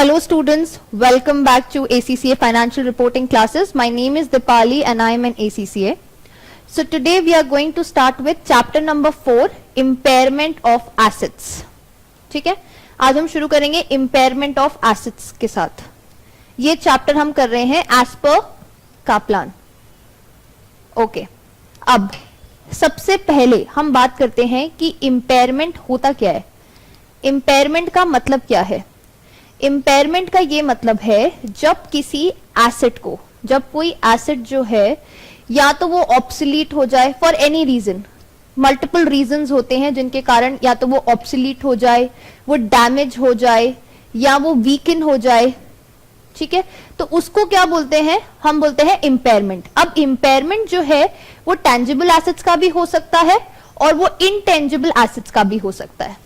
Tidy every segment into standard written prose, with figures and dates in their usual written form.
Hello students, welcome back to ACCA Financial Reporting classes. My name is Dipali and I am an ACCA. So today we are going to start with chapter number 4, Impairment of Assets. ठीक है, आज हम शुरू करेंगे Impairment of Assets के साथ. ये chapter हम कर रहे हैं as per Kaplan. ओके, अब सबसे पहले हम बात करते हैं कि इम्पेयरमेंट होता क्या है. इम्पेयरमेंट का मतलब क्या है? इम्पेयरमेंट का ये मतलब है जब किसी एसेट को, जब कोई एसेट जो है या तो वो ऑब्सोलीट हो जाए for any reason, multiple reasons होते हैं जिनके कारण या तो वो ऑब्सोलीट हो जाए, वो डैमेज हो जाए या वो वीकन हो जाए. ठीक है, तो उसको क्या बोलते हैं? हम बोलते हैं इम्पेयरमेंट. अब इम्पेयरमेंट जो है वो टेंजिबल एसेट्स का भी हो सकता है और वो इनटेंजिबल एसेट्स का भी हो सकता है.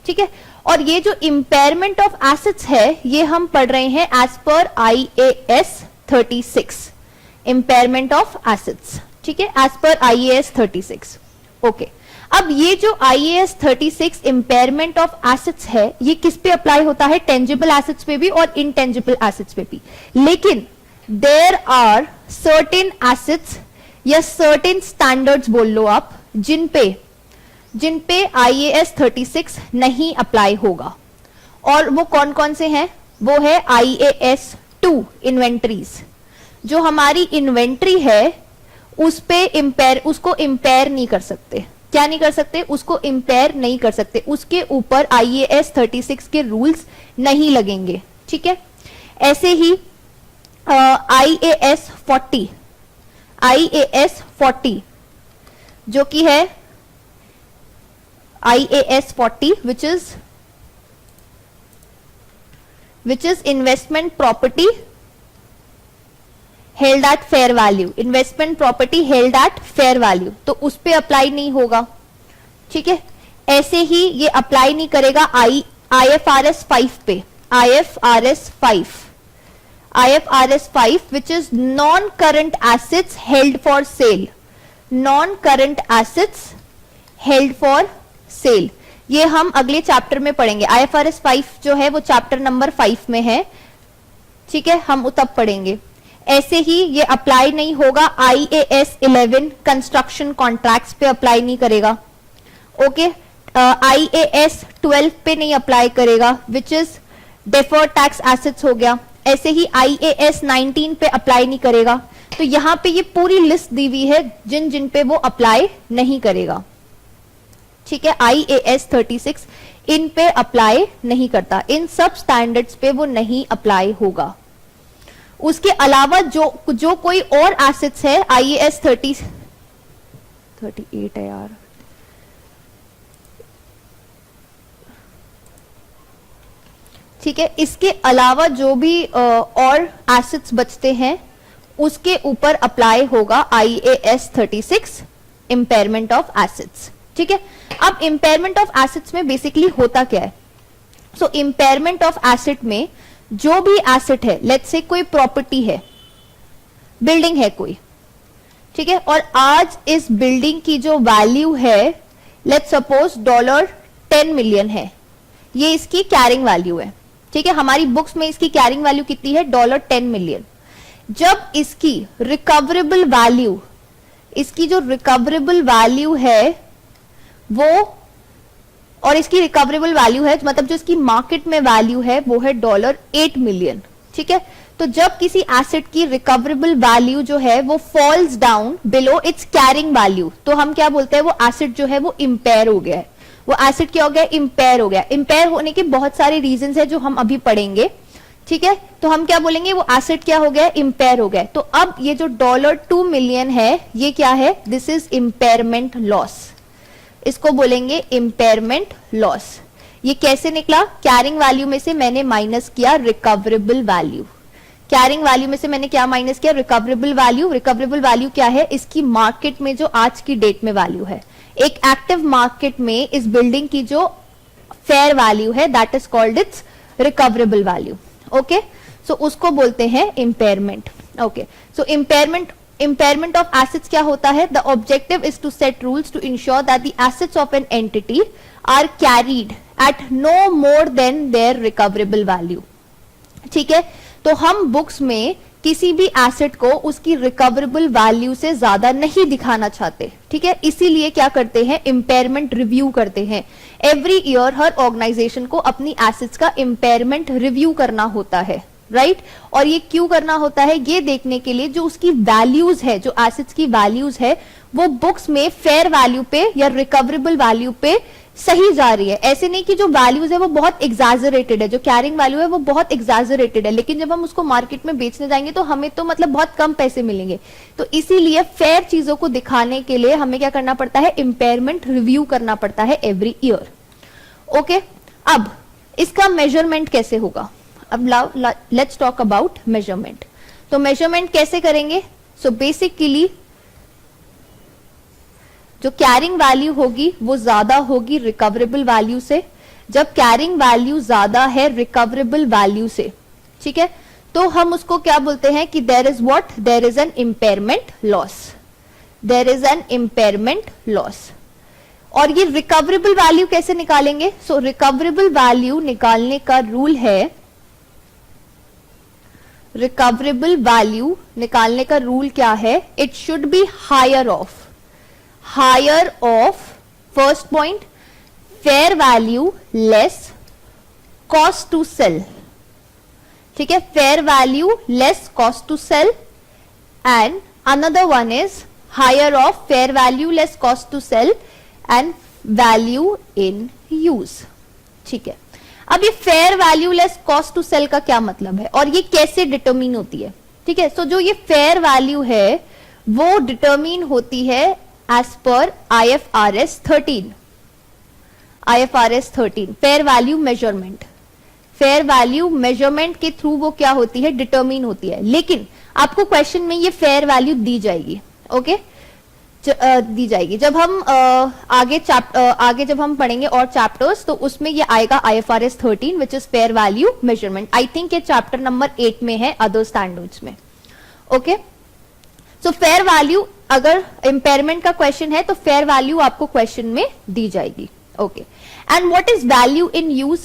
ठीक है, और ये जो इम्पेयरमेंट ऑफ एसेट्स है ये हम पढ़ रहे हैं as per IAS 36, impairment of assets. ठीक है, एज पर IAS 36. ओके, अब ये जो IAS 36 इम्पेयरमेंट ऑफ एसेट्स है ये किस पे अप्लाई होता है? टेंजिबल एसेट्स पे भी और इनटेंजिबल एसेट्स पे भी. लेकिन देयर आर सर्टेन एसेट्स या सर्टेन स्टैंडर्ड्स बोल लो आप, जिन पे IAS 36 नहीं अप्लाई होगा. और वो कौन कौन से हैं? वो है IAS 2 इन्वेंटरीज. जो हमारी इन्वेंट्री है उस पे उसको इम्पेयर नहीं कर सकते. क्या नहीं कर सकते? उसको इम्पेयर नहीं कर सकते. उसके ऊपर IAS 36 के रूल्स नहीं लगेंगे. ठीक है, ऐसे ही IAS 40 जो कि है IAS 40 which is investment property held at fair value. Investment property held at fair value, तो उस पे अप्लाई नहीं होगा. ठीक है, ऐसे ही ये अप्लाई नहीं करेगा IFRS 5 पे. IFRS 5 which is non-current assets held for sale. Non-current assets held for sale, ये हम अगले चैप्टर में पढ़ेंगे. IFRS 5 जो है वो चैप्टर नंबर 5 में है. ठीक है, हम तब पढ़ेंगे. ऐसे ही ये अप्लाई नहीं होगा IAS 11 कंस्ट्रक्शन कॉन्ट्रैक्ट्स पे अप्लाई नहीं करेगा. ओके, IAS 12 पे नहीं अप्लाई करेगा which is deferred tax assets हो गया. ऐसे ही IAS 19 पे अप्लाई नहीं करेगा. तो यहां पे ये पूरी लिस्ट दी हुई है जिन जिन पे वो अप्लाई नहीं करेगा. ठीक है, IAS 36 इन पे अप्लाई नहीं करता. इन सब स्टैंडर्ड्स पे वो नहीं अप्लाई होगा. उसके अलावा जो कोई और एसेट्स है IAS 38 है यार. ठीक है, इसके अलावा जो भी और एसेट्स बचते हैं उसके ऊपर अप्लाई होगा IAS 36 इम्पेयरमेंट ऑफ एसेट्स. ठीक है, अब इम्पेयरमेंट ऑफ एसेट्स में बेसिकली होता क्या है? सो इम्पेयरमेंट ऑफ एसेट में जो भी एसेट है, लेट्स से कोई प्रॉपर्टी है, बिल्डिंग है कोई. ठीक है, और आज इस बिल्डिंग की जो वैल्यू है लेट्स सपोज $10 मिलियन है. ये इसकी कैरिंग वैल्यू है. ठीक है, हमारी बुक्स में इसकी कैरिंग वैल्यू कितनी है? $10 मिलियन. जब इसकी रिकवरेबल वैल्यू, इसकी जो रिकवरेबल वैल्यू है वो, और इसकी रिकवरेबल वैल्यू है मतलब जो इसकी मार्केट में वैल्यू है वो है $8 मिलियन. ठीक है, तो जब किसी एसेट की रिकवरेबल वैल्यू जो है वो falls down below it's carrying value, तो हम क्या बोलते हैं? वो एसेट जो है वो इम्पेयर हो गया है. वो एसेट क्या हो गया? इम्पेयर हो गया. इम्पेयर होने के बहुत सारे रीजंस है जो हम अभी पढ़ेंगे. ठीक है, तो हम क्या बोलेंगे? वो एसेट क्या हो गया? इम्पेयर हो गया. तो अब ये जो $2 मिलियन है ये क्या है? This is impairment loss. इसको बोलेंगे इम्पेयरमेंट लॉस. ये कैसे निकला? कैरिंग वैल्यू में से मैंने माइनस किया रिकवरेबल वैल्यू. कैरिंग वैल्यू में से मैंने क्या माइनस किया? Recoverable value. रिकवरेबल वैल्यू क्या है? इसकी मार्केट में जो आज की डेट में वैल्यू है. एक एक्टिव मार्केट में इस बिल्डिंग की जो फेयर वैल्यू है that is called its recoverable value. Okay, so उसको बोलते हैं impairment. Okay, so impairment of assets क्या होता है? The objective is to set rules to ensure that the assets of an entity are carried at no more than their recoverable value. ठीक है, तो हम बुक्स में किसी भी एसेट को उसकी रिकवरेबल वैल्यू से ज्यादा नहीं दिखाना चाहते, ठीक है, इसीलिए क्या करते हैं, इम्पेयरमेंट रिव्यू करते हैं। एवरी ईयर हर ऑर्गेनाइजेशन को अपनी एसेट्स का इम्पेयरमेंट रिव्यू करना होता है, राइट और ये क्यों करना होता है, ये देखने के लिए जो उसकी वैल्यूज है, जो एसेट्स की वैल्यूज है वो बुक्स में फेयर वैल्यू पे या रिकवरेबल वैल्यू पे सही जा रही है। ऐसे नहीं कि जो वैल्यूज है वो बहुत एग्जैजरेटेड है, जो कैरिंग वैल्यू है वो बहुत एग्जैजरेटेड है, लेकिन जब हम उसको मार्केट में बेचने जाएंगे तो हमें तो मतलब बहुत कम पैसे मिलेंगे। तो इसीलिए फेयर चीजों को दिखाने के लिए हमें क्या करना पड़ता है, इम्पेयरमेंट रिव्यू करना पड़ता है एवरी ईयर। ओके, अब इसका मेजरमेंट कैसे होगा, अब लेट्स टॉक अबाउट मेजरमेंट। तो मेजरमेंट कैसे करेंगे, सो बेसिकली जो कैरिंग वैल्यू होगी वो ज्यादा होगी रिकवरेबल वैल्यू से। जब कैरिंग वैल्यू ज्यादा है रिकवरेबल वैल्यू से, ठीक है, तो हम उसको क्या बोलते हैं कि there is what, there is an impairment loss, there is an impairment loss. और ये रिकवरेबल वैल्यू कैसे निकालेंगे, सो रिकवरेबल वैल्यू निकालने का रूल है, रिकवरेबल वैल्यू निकालने का रूल क्या है, it should be higher of first point fair value less cost to sell, ठीक है, fair value less cost to sell and another one is higher of fair value less cost to sell and value in use, ठीक है। अब ये fair value less cost to sell का क्या मतलब है और ये कैसे डिटरमिन होती है, ठीक है। सो जो ये फेयर वैल्यू है वो डिटरमिन होती है एज पर IFRS 13, fair value measurement, fair value measurement के थ्रू वो क्या होती है, डिटरमिन होती है। लेकिन आपको क्वेश्चन में ये फेयर वैल्यू दी जाएगी, ओके, दी जाएगी। जब हम आगे जब हम पढ़ेंगे और चैप्टर्स तो उसमें ये आएगा IFRS 13 which is fair value measurement. I think ये चैप्टर नंबर 8 में है, अदर स्टैंडर्ड्स में। ओके, सो फेयर वैल्यू, अगर इंपेयरमेंट का क्वेश्चन है तो फेयर वैल्यू आपको क्वेश्चन में दी जाएगी। Okay, and what is value in use,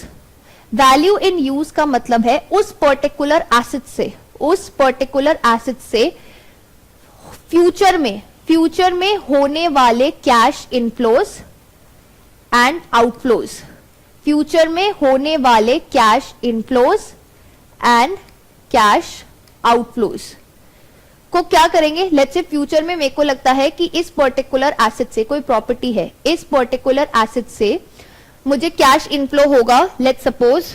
value in use का मतलब है उस पर्टिकुलर एसेट से फ्यूचर में होने वाले cash inflows and outflows, future में होने वाले cash inflows and cash outflows को क्या करेंगे। लेट्स से फ्यूचर में मेरे को लगता है कि इस पर्टिकुलर एसेट से, कोई प्रॉपर्टी है, इस पर्टिकुलर एसेट से मुझे कैश इनफ्लो होगा, लेट्स सपोज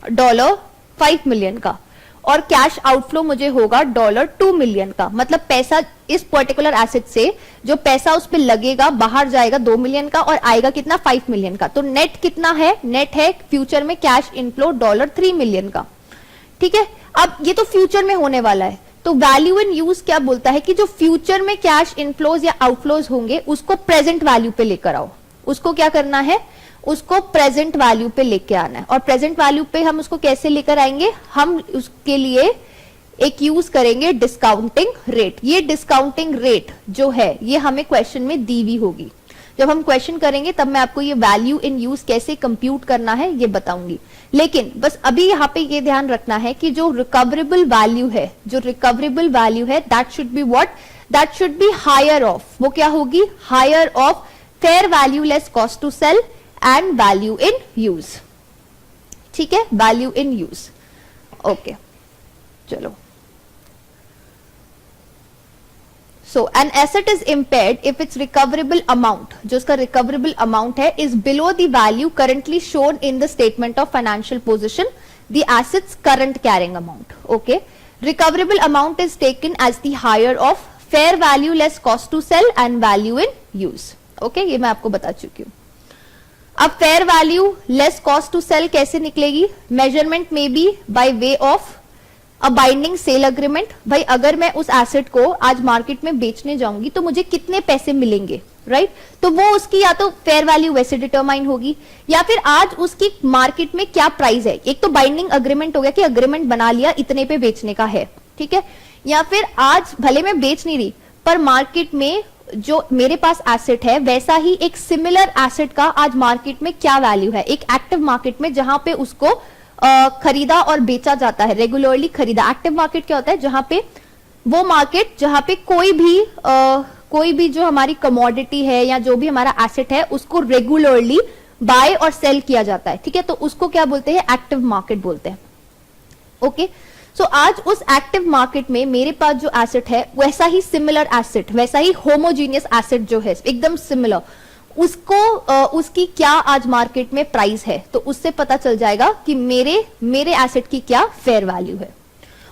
$5 मिलियन का, और कैश आउटफ्लो मुझे होगा $2 मिलियन का। मतलब पैसा इस पर्टिकुलर एसेट से जो पैसा उस पर लगेगा बाहर जाएगा 2 मिलियन का और आएगा कितना, 5 मिलियन का। तो नेट कितना है, नेट है फ्यूचर में कैश इनफ्लो $3 मिलियन का। ठीक है, अब ये तो फ्यूचर में होने वाला है। तो वैल्यू इन यूज क्या बोलता है कि जो फ्यूचर में कैश इनफ्लोज या आउटफ्लोज होंगे उसको प्रेजेंट वैल्यू पे लेकर आओ। उसको क्या करना है, उसको प्रेजेंट वैल्यू पे लेके आना है। और प्रेजेंट वैल्यू पे हम उसको कैसे लेकर आएंगे, हम उसके लिए एक यूज करेंगे डिस्काउंटिंग रेट। ये डिस्काउंटिंग रेट जो है ये हमें क्वेश्चन में दी हुई होगी। जब हम क्वेश्चन करेंगे तब मैं आपको ये वैल्यू इन यूज कैसे कंप्यूट करना है ये बताऊंगी। लेकिन बस अभी यहाँ पे ये ध्यान रखना है कि जो रिकवरेबल वैल्यू है, जो रिकवरेबल वैल्यू है that should be what, that should be higher of, वो क्या होगी, higher of fair value less cost to sell and value in use. ठीक है, वैल्यू इन यूज। ओके, चलो। So an asset is impaired if its recoverable amount, जो उसका recoverable amount है, is below the value currently shown in the statement of financial position, the asset's current carrying amount. Okay, recoverable amount is taken as the higher of fair value less cost to sell and value in use. Okay, ये मैं आपको बता चुकी हूँ। अब fair value less cost to sell कैसे निकलेगी, measurement may be by way of a binding sale agreement. भाई अगर मैं उस एसेट को आज मार्केट में बेचने जाऊंगी तो मुझे कितने पैसे मिलेंगे, राइट। तो वो उसकी या तो फेयर वैल्यू वैसे डिटरमाइन होगी या फिर आज उसकी मार्केट में क्या प्राइस है। एक तो बाइंडिंग अग्रीमेंट हो गया कि अग्रीमेंट बना लिया इतने पे बेचने का है, ठीक है। या फिर आज भले मैं बेच नहीं रही पर मार्केट में जो मेरे पास एसेट है वैसा ही एक सिमिलर एसेट का आज मार्केट में क्या वैल्यू है, एक एक्टिव मार्केट में जहां पे उसको खरीदा और बेचा जाता है, रेगुलरली खरीदा। एक्टिव मार्केट क्या होता है? जहां पे वो मार्केट जहां पे कोई भी जो हमारी कमोडिटी है या जो भी हमारा एसेट है उसको रेगुलरली बाय और सेल किया जाता है, ठीक है, तो उसको क्या बोलते हैं? एक्टिव मार्केट बोलते हैं। ओके, सो आज उस एक्टिव मार्केट में मेरे पास जो एसेट है वैसा ही सिमिलर एसेट, वैसा ही होमोजीनियस एसेट जो है एकदम सिमिलर, उसको उसकी क्या आज मार्केट में प्राइस है, तो उससे पता चल जाएगा कि मेरे एसेट की क्या फेयर वैल्यू है।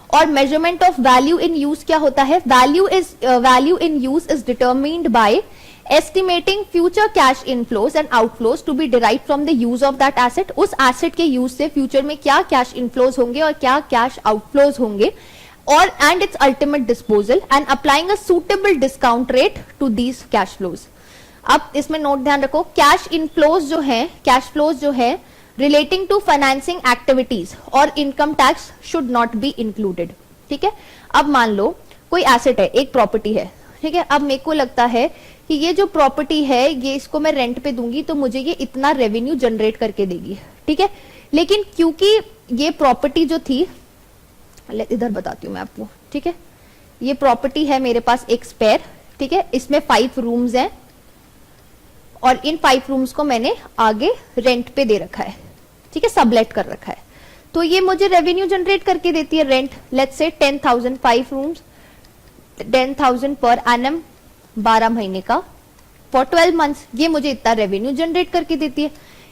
और measurement of value in use क्या होता है? Value in use is determined by estimating future cash inflows and outflows to be derived from the use of that asset। उस एसेट के यूज से फ्यूचर में क्या कैश इनफ्लोज होंगे और क्या कैश आउटफ्लोज होंगे, और and its ultimate disposal and applying a suitable discount rate to these cash flows. अब इसमें नोट ध्यान रखो, कैश इनफ्लोज जो है, कैश फ्लोज जो है रिलेटिंग टू फाइनेंसिंग एक्टिविटीज और income tax should not be included, ठीक है। अब मान लो कोई एसेट है, एक प्रॉपर्टी है, ठीक है, अब मेरे को लगता है कि ये जो प्रॉपर्टी है ये इसको मैं रेंट पे दूंगी तो मुझे ये इतना रेवेन्यू जनरेट करके देगी, ठीक है, लेकिन क्योंकि ये प्रॉपर्टी जो थी, इधर बताती हूँ मैं आपको, ठीक है, ये प्रॉपर्टी है मेरे पास एक स्पेयर, ठीक है, इसमें 5 रूम्स हैं और इन 5 रूम्स को मैंने आगे रेंट पे दे रखा है, ठीक है, सबलेट कर रखा है, तो ये मुझे रेवेन्यू जनरेट करके देती है rent, let's say 10,000, 5 rooms 10,000 per annum 12 महीने का फॉर 12 मंथ्स, ये मुझे इतना रेवेन्यू जनरेट करके देती है।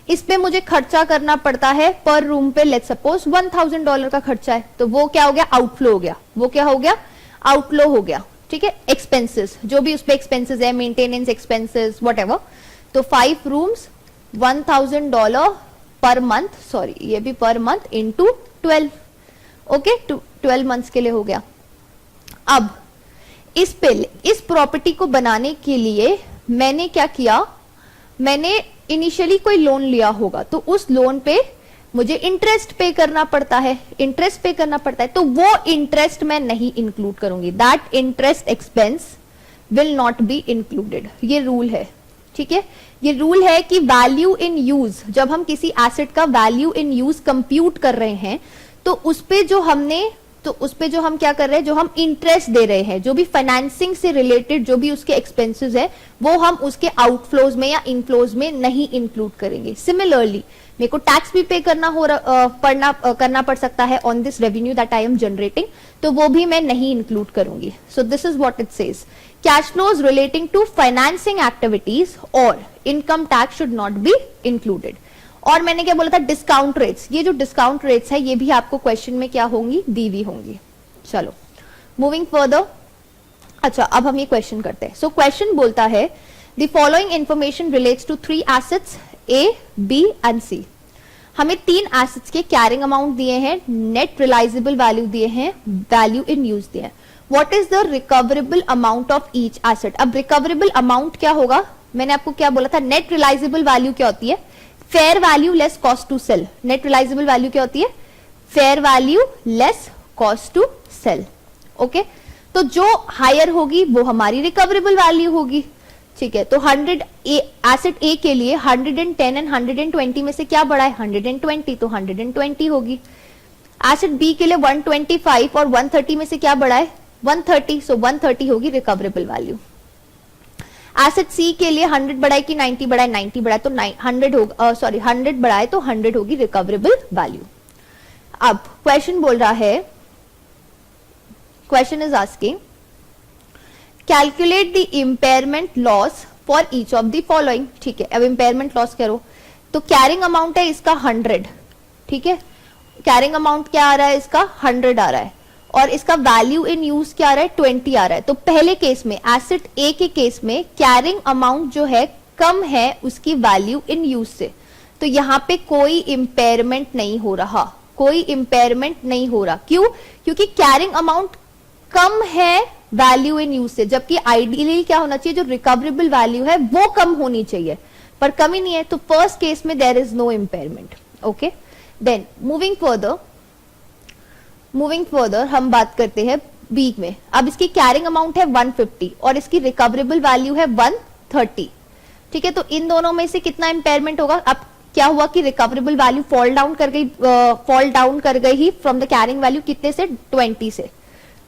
इस पे मुझे खर्चा करना पड़ता है पर रूम पे, लेट्स सपोज $1,000 का खर्चा है, तो वो क्या हो गया? आउटफ्लो हो गया। वो क्या हो गया? आउटफ्लो हो गया, ठीक है। एक्सपेंसेस, जो भी उस पे एक्सपेंसेस है, मेंटेनेंस एक्सपेंसेस व्हाटएवर, तो 5 रूम्स $1,000 पर मंथ, सॉरी ये भी per month into 12, okay, 12 months के लिए हो गया। अब इस प्रॉपर्टी को बनाने के लिए मैंने क्या किया? मैंने इनिशियली कोई लोन लिया होगा, तो उस लोन पे मुझे इंटरेस्ट पे करना पड़ता है, इंटरेस्ट पे करना पड़ता है, तो वो इंटरेस्ट मैं नहीं इंक्लूड करूंगी, that interest expense will not be included. ये रूल है, ठीक है, ये रूल है कि वैल्यू इन यूज, जब हम किसी एसेट का वैल्यू इन यूज कंप्यूट कर रहे हैं तो उस पे जो हम क्या कर रहे हैं, जो हम इंटरेस्ट दे रहे हैं, जो भी फाइनेंसिंग से रिलेटेड जो भी उसके एक्सपेंसेस है, वो हम उसके आउटफ्लोज में या इनफ्लोज में नहीं इंक्लूड करेंगे। सिमिलरली मेरे को टैक्स भी पे करना पड़ सकता है on this revenue that I am generating, तो वो भी मैं नहीं इंक्लूड करूंगी। So this is what it says, cash flows relating to financing activities और income tax should not be included. और मैंने क्या बोला था? डिस्काउंट रेट्स, ये जो डिस्काउंट रेट्स है ये भी आपको क्वेश्चन में क्या होंगी? दी हुई होंगी। चलो मूविंग फर्दर, अच्छा अब हम ये क्वेश्चन करते हैं। सो क्वेश्चन बोलता है the following information relates to 3 assets A, B and C। हमें 3 एसेट्स के कैरिंग अमाउंट दिए हैं, नेट रियलाइजेबल वैल्यू दिए हैं, वैल्यू इन यूज दिए हैं। What is the recoverable amount of each asset? अब रिकवरेबल अमाउंट क्या होगा? मैंने आपको क्या बोला था? नेट रियलाइजेबल वैल्यू क्या होती है? Fair value less cost to sell. Net realisable value क्या होती है? Fair value less cost to sell, okay. तो जो हायर होगी वो हमारी रिकवरेबल वैल्यू होगी, ठीक है। तो 100 एसेट ए के लिए 110 एंड 120 में से क्या बढ़ा है? 120, तो 120 होगी। एसेट बी के लिए 125 और 130 में से क्या बढ़ा है? 130, सो 130 होगी रिकवरेबल वैल्यू। एसेट सी के लिए 100 बढ़ाए कि 90 बढ़ाए? 90 बढ़ाए तो 100 होगा, सॉरी 100 बढ़ाए तो 100 होगी रिकवरेबल वैल्यू। अब क्वेश्चन बोल रहा है, question is asking calculate the impairment loss for each of the following, ठीक है। अब इम्पेयरमेंट लॉस करो, तो कैरिंग अमाउंट है इसका 100, ठीक है, कैरिंग अमाउंट क्या आ रहा है इसका? 100 आ रहा है, और इसका वैल्यू इन यूज क्या आ रहा है? 20 आ रहा है। तो पहले केस में, एसेट ए के केस में कैरिंग अमाउंट जो है कम है उसकी वैल्यू इन यूज से, तो यहाँ पे कोई इम्पेयरमेंट नहीं हो रहा, कोई इम्पेयरमेंट नहीं हो रहा। क्यों? क्योंकि कैरिंग अमाउंट कम है वैल्यू इन यूज से, जबकि आइडियली क्या होना चाहिए? जो रिकवरेबल वैल्यू है वो कम होनी चाहिए, पर कम ही नहीं है, तो फर्स्ट केस में there is no impairment, okay. Then moving further हम बात करते हैं बी में। अब इसकी कैरिंग अमाउंट है 150 और इसकी रिकवरेबल वैल्यू है 130, ठीक है। तो इन दोनों में से कितना इम्पेयरमेंट होगा? अब क्या हुआ कि रिकवरेबल वैल्यू फॉल डाउन कर गई ही फ्रॉम द कैरिंग वैल्यू कितने से 20 से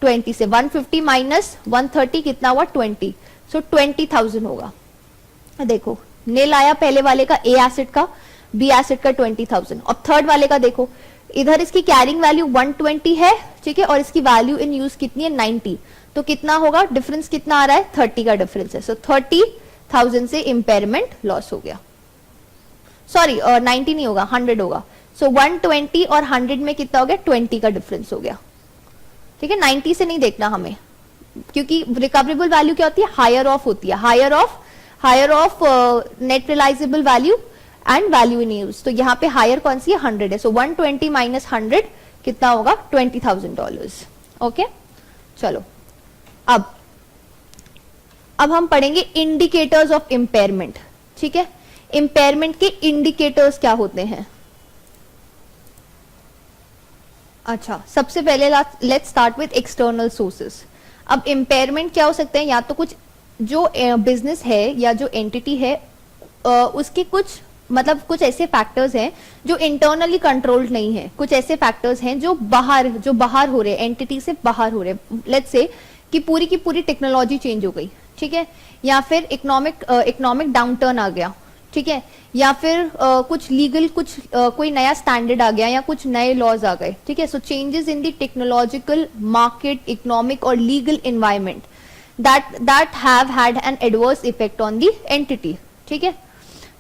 150 माइनस 130 कितना हुआ 20, सो 20,000 होगा। देखो नील आया पहले वाले का ए एसेट का, बी एसेट का 20,000, और थर्ड वाले का देखो इधर इसकी कैरिंग वैल्यू 120 है, ठीक है, और इसकी वैल्यू इन यूज कितनी है 90, तो कितना होगा डिफरेंस कितना आ रहा है 30 का डिफरेंस है, सो 30,000 से इंपेयरमेंट लॉस हो गया। सॉरी 90 नहीं होगा 100 होगा, सो 120 और 100 में कितना हो गया 20 का डिफरेंस हो गया, ठीक है। 90 से नहीं देखना हमें, क्योंकि रिकवरेबल वैल्यू क्या होती है हायर ऑफ होती है, higher of net realisable value and value in use, तो यहाँ पे हायर कौन सी है 100 है, सो 120 माइनस 100 कितना होगा $20,000। ओके चलो अब हम पढ़ेंगे इंडिकेटर्स ऑफ इंपेयरमेंट, ठीक है। इंपेयरमेंट के इंडिकेटर्स क्या होते हैं? अच्छा, सबसे पहले let's start with external sources. अब इंपेयरमेंट क्या हो सकते हैं, या तो कुछ जो बिजनेस है या जो एंटिटी है उसके कुछ कुछ ऐसे फैक्टर्स हैं जो इंटरनली कंट्रोल्ड नहीं है, कुछ ऐसे फैक्टर्स हैं जो बाहर हो रहे हैं, एंटिटी से बाहर हो रहे हैं। लेट्स से कि पूरी की पूरी टेक्नोलॉजी चेंज हो गई, ठीक है, या फिर इकोनॉमिक डाउनटर्न आ गया, ठीक है, या फिर कुछ लीगल कोई नया स्टैंडर्ड आ गया या कुछ नए लॉज आ गए, ठीक है। So changes in the technological market, economic और legal environment that have had an adverse effect on the entity, ठीक है।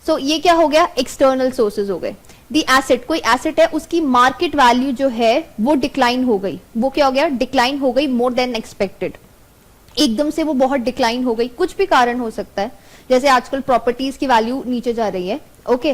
सो ये क्या हो गया एक्सटर्नल सोर्सेज हो गए। दी एसेट, कोई एसेट है उसकी मार्केट वैल्यू जो है वो डिक्लाइन हो गई, वो क्या हो गया डिक्लाइन हो गई मोर देन एक्सपेक्टेड, एकदम से वो बहुत डिक्लाइन हो गई, कुछ भी कारण हो सकता है, जैसे आजकल प्रॉपर्टीज की वैल्यू नीचे जा रही है, ओके,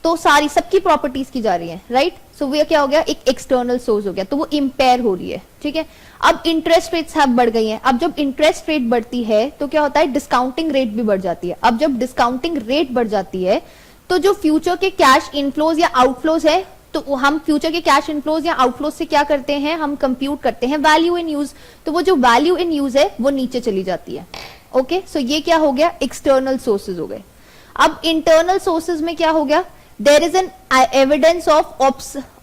तो सारी सबकी प्रॉपर्टीज की जा रही है, राइट। सो वो क्या हो गया एक एक्सटर्नल सोर्स हो गया, तो वो इंपेयर हो रही है, ठीक है। अब इंटरेस्ट रेट्स बढ़ गई हैं, अब जब इंटरेस्ट रेट बढ़ती है तो क्या होता है डिस्काउंटिंग रेट भी बढ़ जाती है। अब जब डिस्काउंटिंग रेट बढ़ जाती है तो जो फ्यूचर के कैश इनफ्लोज या आउटफ्लोज है, तो हम फ्यूचर के कैश इनफ्लोज या आउटफ्लोज से क्या करते हैं, हम कंप्यूट करते हैं वैल्यू इन यूज, तो वो जो वैल्यू इन यूज है वो नीचे चली जाती है, ओके। सो ये क्या हो गया एक्सटर्नल सोर्सेज हो गए। अब इंटरनल सोर्सेज में क्या हो गया, there is an evidence of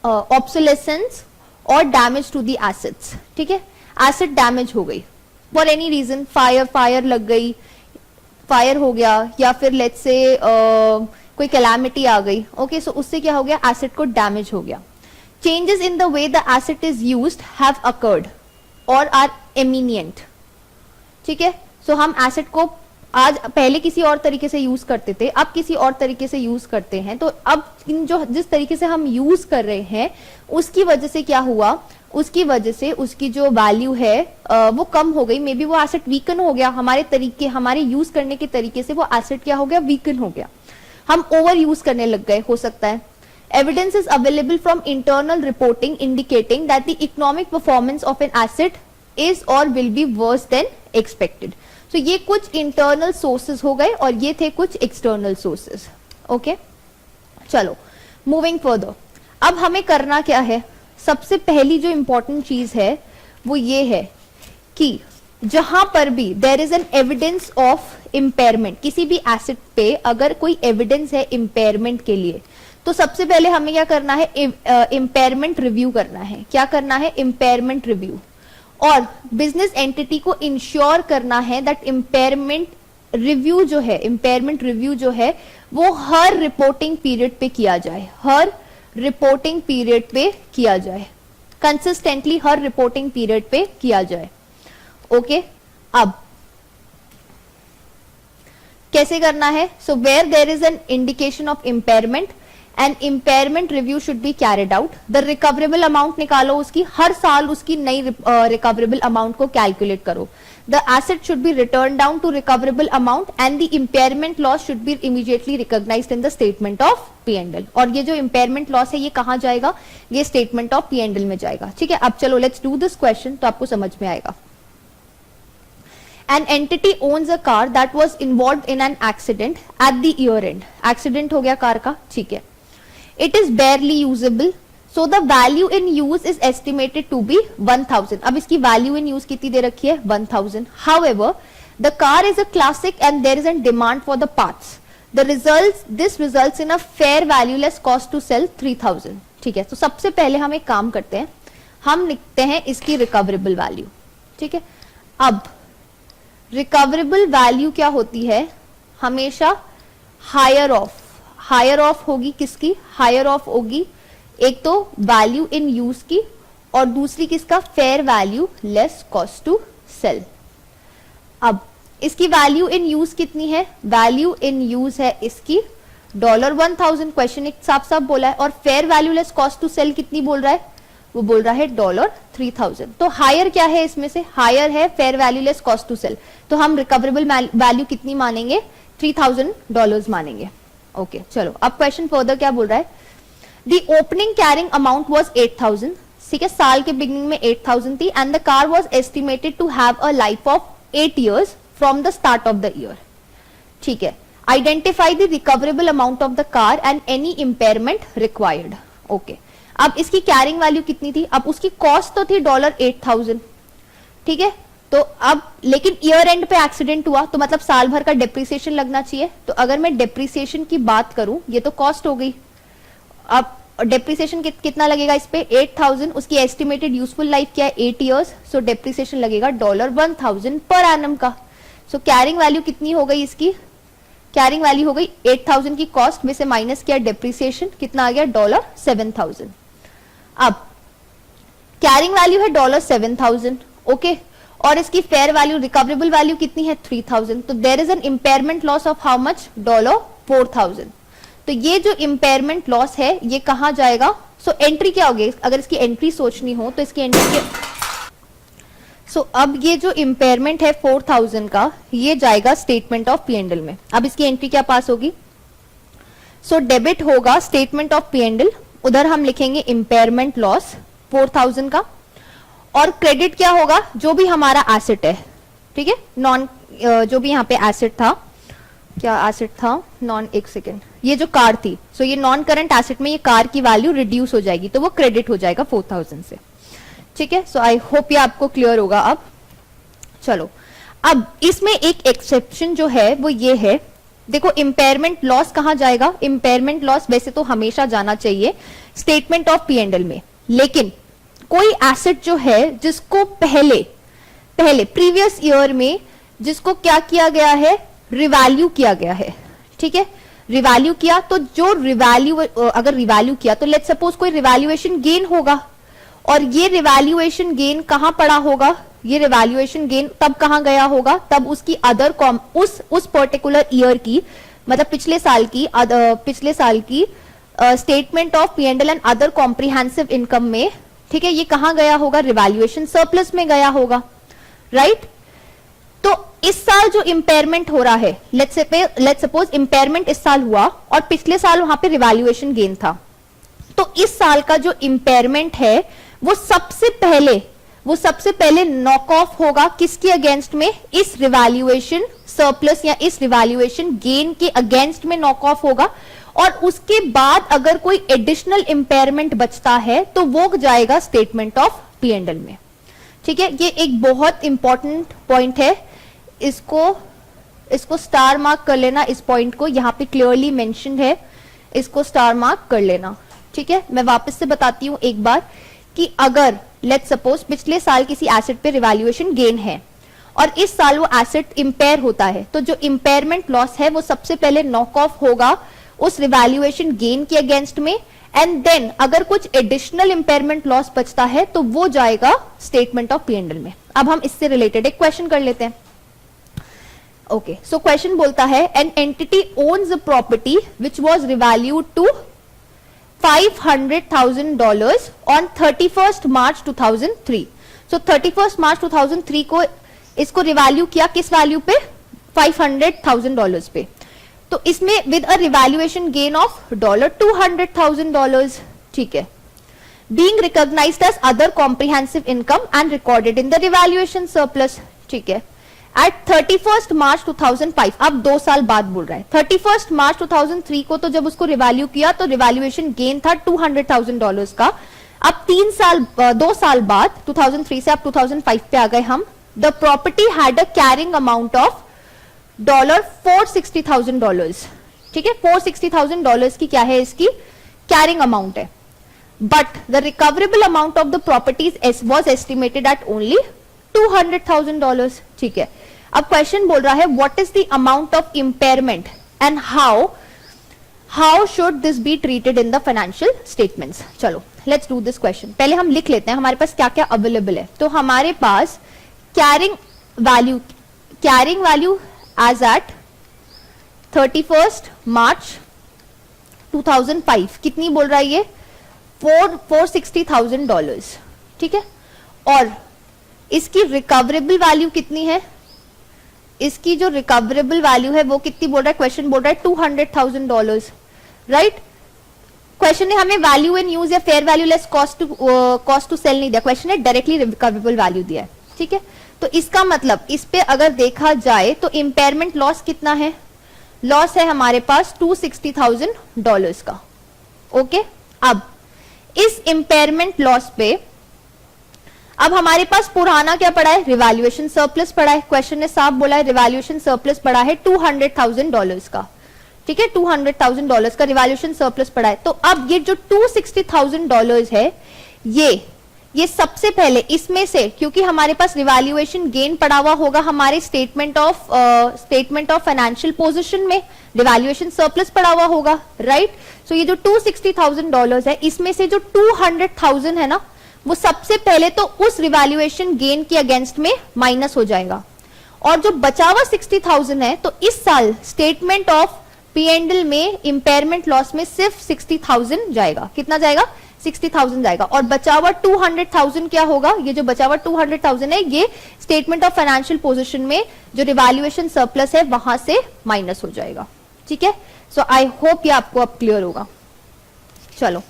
obsolescence और डैमेज टू दी एसेट्स, ठीक है। एसेट डैमेज हो गई फॉर एनी रीजन, फायर लग गई, फायर हो गया, या फिर लेट्स से कोई कैलामिटी आ गई, ओके, सो उससे क्या हो गया एसेट को डैमेज हो गया। Changes in the way the asset is used have occurred और आर इमीनिएंट, ठीक है। सो हम एसेट को आज पहले किसी और तरीके से यूज करते थे, अब किसी और तरीके से यूज करते हैं, तो अब जिस तरीके से हम यूज कर रहे हैं उसकी वजह से क्या हुआ, उसकी वजह से उसकी जो वैल्यू है वो कम हो गई, मे बी वो एसेट वीकन हो गया, हमारे यूज करने के तरीके से वो एसेट क्या हो गया वीकन हो गया, हम ओवर यूज करने लग गए, हो सकता है। Evidence is available from internal reporting indicating that the economic performance of an asset is और will be worse than expected. तो ये कुछ इंटरनल सोर्सेज हो गए और ये थे कुछ एक्सटर्नल सोर्सेज, ओके। चलो मूविंग फर्दर, अब हमें करना क्या है, सबसे पहली जो इंपॉर्टेंट चीज है वो ये है कि जहां पर भी there is an evidence of impairment, किसी भी एसेट पे अगर कोई एविडेंस है इंपेयरमेंट के लिए, तो सबसे पहले हमें क्या करना है इंपेयरमेंट रिव्यू करना है। क्या करना है इंपेयरमेंट रिव्यू, और बिजनेस एंटिटी को इंश्योर करना है दैट इंपेयरमेंट रिव्यू जो है वो हर रिपोर्टिंग पीरियड पे किया जाए, हर रिपोर्टिंग पीरियड पे किया जाए, कंसिस्टेंटली हर रिपोर्टिंग पीरियड पे किया जाए, ओके। अब कैसे करना है, so where there is an indication of impairment and impairment review should be carried out, the recoverable amount निकालो उसकी, हर साल उसकी नई रिकवरेबल अमाउंट को कैलकुलेट करो, the asset should be written down to recoverable amount and the impairment loss should be immediately recognised in the statement of P&L। और ये जो इम्पेयरमेंट लॉस है ये कहां जाएगा, ये स्टेटमेंट ऑफ P&L में जाएगा, ठीक है। अब चलो लेट्स डू दिस क्वेश्चन, तो आपको समझ में आएगा। An entity owns a car that was involved in an accident at the year end. Accident हो गया कार का, ठीक है। It is barely usable, so the value in use is estimated to be 1000. अब इसकी value in use कितनी दे रखी है 1000. However, the car is a classic and there is a demand for the parts. This results in a fair value less cost to sell 3000। ठीक है, तो सबसे पहले हम एक काम करते हैं, हम लिखते हैं इसकी रिकवरेबल वैल्यू। ठीक है, अब रिकवरेबल वैल्यू क्या होती है, हमेशा हायर ऑफ होगी, किसकी हायर ऑफ होगी, एक तो वैल्यू इन यूज की और दूसरी किसका, fair value less cost to sell. अब इसकी वैल्यू इन यूज कितनी है, वैल्यू इन यूज है इसकी $1000, क्वेश्चन एक साफ साफ बोला है, और fair value less cost to sell कितनी बोल रहा है, वो बोल रहा है $3000। तो हायर क्या है इसमें से, हायर है fair value less cost to sell, तो हम रिकवरेबल वैल्यू कितनी मानेंगे, $3000 मानेंगे। ओके, चलो अब क्वेश्चन फर्दर क्या बोल रहा है, the opening carrying amount was 8000। ठीक है, साल के बिगिनिंग में 8000 थी, and the car was estimated to have a life of 8 years from the start of the year. ठीक है, identify the recoverable amount of the car and any impairment required. Okay, अब इसकी कैरिंग वैल्यू कितनी थी, अब उसकी cost तो थी $8000। ठीक है, तो अब लेकिन ईयर एंड पे एक्सीडेंट हुआ, तो मतलब साल भर का डेप्रिसिएशन लगना चाहिए। तो अगर मैं डेप्रिसिएशन की बात करूं, ये तो कॉस्ट हो गई, अब डेप्रिसिएशन कितना लगेगा इस पे, 8000, उसकी एस्टिमेटेड यूजफुल लाइफ क्या है, 8 years, सो डेप्रिसिएशन लगेगा $1000 पर एनम का। सो कैरिंग वैल्यू कितनी हो गई इसकी, कैरिंग वैल्यू हो गई 8000 की कॉस्ट में से माइनस किया डेप्रिसिएशन, कितना आ गया $7000। अब कैरिंग वैल्यू है $7000, ओके, और इसकी फेयर वैल्यू रिकवरेबल वैल्यू कितनी है 3000, तो there is an impairment loss of how much, $4000। तो ये जो इंपेयरमेंट लॉस है ये कहां जाएगा, सो एंट्री क्या होगी, अगर इसकी एंट्री सोचनी हो तो इसकी एंट्री के सो अब ये जो इंपेयरमेंट है 4000 का, ये जाएगा स्टेटमेंट ऑफ P&L में। अब इसकी एंट्री क्या पास होगी, सो डेबिट होगा स्टेटमेंट ऑफ P&L, उधर हम लिखेंगे इंपेयरमेंट लॉस 4000 का, और क्रेडिट क्या होगा, जो भी हमारा एसेट है। ठीक है, नॉन जो भी यहाँ पे एसेट था, क्या एसेट था, नॉन, एक सेकेंड, ये जो कार थी, सो ये नॉन करंट एसेट में ये कार की वैल्यू रिड्यूस हो जाएगी, तो वो क्रेडिट हो जाएगा 4000 से। ठीक है, सो आई होप ये आपको क्लियर होगा। अब चलो, अब इसमें एक एक्सेप्शन जो है वो ये है, देखो इंपेयरमेंट लॉस कहां जाएगा, इंपेयरमेंट लॉस वैसे तो हमेशा जाना चाहिए स्टेटमेंट ऑफ P&L में, लेकिन कोई एसेट जो है जिसको पहले प्रीवियस ईयर में जिसको क्या किया गया है, रिवैल्यू किया गया है। ठीक है, रिवैल्यू किया, तो जो रिवैल्यू, अगर रिवैल्यू किया तो लेट्स सपोज कोई रिवैल्यूएशन गेन होगा, और ये रिवैल्यूएशन गेन कहां पड़ा होगा, ये रिवैल्यूएशन गेन तब कहां गया होगा, तब उसकी अदर उस पर्टिकुलर ईयर की, मतलब पिछले साल की statement of P&L and other comprehensive income में। ठीक है, ये कहां गया होगा, रिवैल्यूएशन सरप्लस में गया होगा, राइट। तो इस साल जो इंपेयरमेंट हो रहा है, लेट्स सपोज इंपेयरमेंट इस साल हुआ और पिछले साल वहां पे रिवैल्यूएशन गेन था, तो इस साल का जो इंपेयरमेंट है वो सबसे पहले नॉक ऑफ होगा किसके अगेंस्ट में, इस रिवैल्यूएशन सरप्लस या इस रिवैल्यूएशन गेन के अगेंस्ट में नॉक ऑफ होगा, और उसके बाद अगर कोई एडिशनल इंपेयरमेंट बचता है तो वो जाएगा स्टेटमेंट ऑफ P&L में। ठीक है, ये एक बहुत इंपॉर्टेंट पॉइंट है, इसको स्टार मार्क कर लेना, इस पॉइंट को यहाँ पे क्लियरली मेंशन्ड है, इसको स्टार मार्क कर लेना। ठीक है, मैं वापस से बताती हूं एक बार कि अगर लेट्स सपोज पिछले साल किसी एसेट पे रिवैल्यूएशन गेन है और इस साल वो एसेट इंपेयर होता है, तो जो इंपेयरमेंट लॉस है वो सबसे पहले नॉक ऑफ होगा उस रिवैल्यूएशन गेन के अगेंस्ट में, एंड देन अगर कुछ एडिशनल इंपेयरमेंट लॉस बचता है तो वो जाएगा स्टेटमेंट ऑफ P&L में। अब हम इससे रिलेटेड एक क्वेश्चन कर लेते हैं। ओके, सो क्वेश्चन बोलता है an entity owns a property which was revalued to $500,000 on 31st March 2003. So 31st March 2003 को इसको रिवैल्यू किया किस वैल्यू पे, $500,000 पे। तो इसमें with a revaluation gain of $200,000। ठीक है, being recognised as other comprehensive income and recorded in the revaluation surplus. ठीक है, एट 31st March 2005, अब 2 साल बाद बोल रहा है, 31st March 2003 को तो जब उसको रिवैल्यू किया तो रिवैल्यूएशन गेन था $200,000 का। अब 2 साल बाद 2003 से अब 2005 पे आ गए हम। The property had a carrying amount of $460,000। ठीक है, $460,000 की क्या है, इसकी कैरिंग अमाउंट है, but the recoverable amount of the properties was estimated at only $200,000. ठीक है, अब क्वेश्चन बोल रहा है what is the amount of impairment and how should this be treated in the financial statements. चलो लेट्स डू दिस क्वेश्चन. पहले हम लिख लेते हैं हमारे पास क्या क्या अवेलेबल है. तो हमारे पास carrying value as at 31st March 2005 कितनी बोल रहा है ये, $460,000. ठीक है, और इसकी रिकवरेबल वैल्यू कितनी है, इसकी जो रिकवरेबल वैल्यू है वो कितनी बोल रहा है, क्वेश्चन बोल रहा है $200,000. राइट, क्वेश्चन ने हमें वैल्यू इन यूज या fair value less cost to sell नहीं दिया, क्वेश्चन ने डायरेक्टली रिकवरेबल वैल्यू दिया है. ठीक है, तो इसका मतलब इस पे अगर देखा जाए तो इंपेयरमेंट लॉस कितना है, लॉस है हमारे पास $260,000 का. ओके, अब इस इंपेयरमेंट लॉस पे अब हमारे पास पुराना क्या पड़ा है, रिवैल्यूएशन सरप्लस पड़ा है. क्वेश्चन ने साफ बोला है रिवैल्यूएशन सरप्लस पड़ा है $200,000 का. ठीक है, $200,000 का रिवैल्यूएशन सरप्लस पड़ा है. तो अब ये जो $260,000 है, ये सबसे पहले इसमें से, क्योंकि हमारे पास रिवैल्यूएशन गेन पड़ा हुआ होगा हमारे स्टेटमेंट ऑफ फाइनेंशियल पोजीशन में, रिवैल्यूएशन सरप्लस पड़ा हुआ होगा. राइट, सो ये जो $260,000 है, इसमें से जो 200,000 है ना, वो सबसे पहले तो उस रिवैल्यूएशन गेन के अगेंस्ट में माइनस हो जाएगा, और जो बचा हुआ 60,000 है, तो इस साल स्टेटमेंट ऑफ P&L में इंपेयरमेंट लॉस में सिर्फ 60,000 जाएगा. कितना जाएगा, 60,000 जाएगा, और बचा हुआ 200,000 क्या होगा, ये जो बचा हुआ 200,000 है, ये स्टेटमेंट ऑफ फाइनेंशियल पोजीशन में जो रिवैल्यूएशन सरप्लस है वहां से माइनस हो जाएगा. ठीक है, सो आई होप ये आपको अब क्लियर होगा. चलो,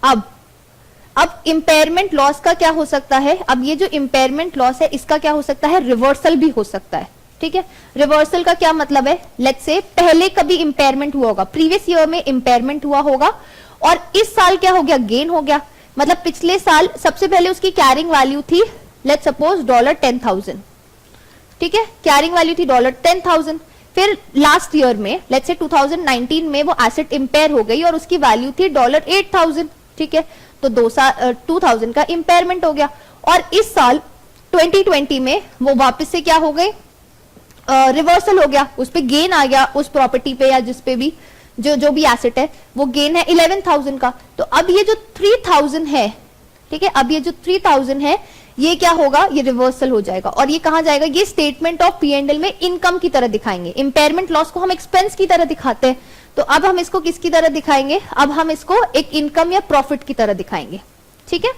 अब इंपेयरमेंट लॉस का क्या हो सकता है, अब ये जो इंपेयरमेंट लॉस है इसका क्या हो सकता है, रिवर्सल भी हो सकता है. ठीक है, रिवर्सल का क्या मतलब है, लेट्स से पहले कभी इंपेयरमेंट हुआ होगा, प्रीवियस ईयर में इंपेयरमेंट हुआ होगा, और इस साल क्या हो गया, गेन हो गया. मतलब पिछले साल सबसे पहले उसकी कैरिंग वैल्यू थी, लेट्स सपोज $10,000. ठीक है, कैरिंग वैल्यू थी $10,000. फिर लास्ट ईयर में लेट्स से 2019 में वो एसेट इंपेयर हो गई और उसकी वैल्यू थी $8,000. ठीक है, तो 2,000 का इंपेयरमेंट हो गया, और इस साल 2020 में वो वापस से क्या हो गए, रिवर्सल हो गया, उस पे गेन आ गया, उस प्रॉपर्टी पे या जिस पे भी जो भी एसेट है वो गेन है 11,000 का. तो अब ये जो 3,000 है, ठीक है, अब ये जो 3,000 है, ये क्या होगा, ये रिवर्सल हो जाएगा, और ये कहां जाएगा, ये स्टेटमेंट ऑफ P&L में इनकम की तरह दिखाएंगे. इंपेयरमेंट लॉस को हम एक्सपेंस की तरह दिखाते हैं, तो अब हम इसको किसकी तरह दिखाएंगे, अब हम इसको एक इनकम या प्रॉफिट की तरह दिखाएंगे. ठीक है,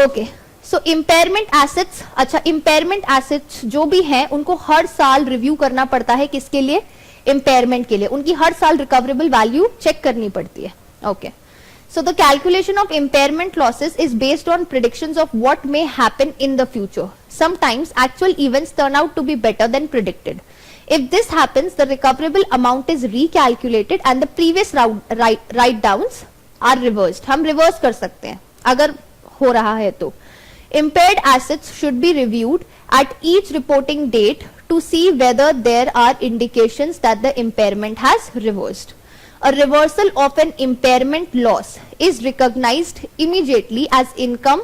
ओके. सो इंपेयरमेंट एसेट्स, अच्छा इंपेयरमेंट एसेट्स जो भी हैं उनको हर साल रिव्यू करना पड़ता है, किसके लिए, इंपेयरमेंट के लिए, उनकी हर साल रिकवरेबल वैल्यू चेक करनी पड़ती है. Okay, so the calculation of impairment losses is based on predictions of what may happen in the future. Sometimes actual events turn out to be better than predicted. If this happens, the recoverable amount is recalculated and the previous write downs are reversed. हम reverse कर सकते हैं अगर हो रहा है तो. Impaired assets should be reviewed at each reporting date to see whether there are indications that the impairment has reversed. A reversal of an impairment loss is recognized immediately as income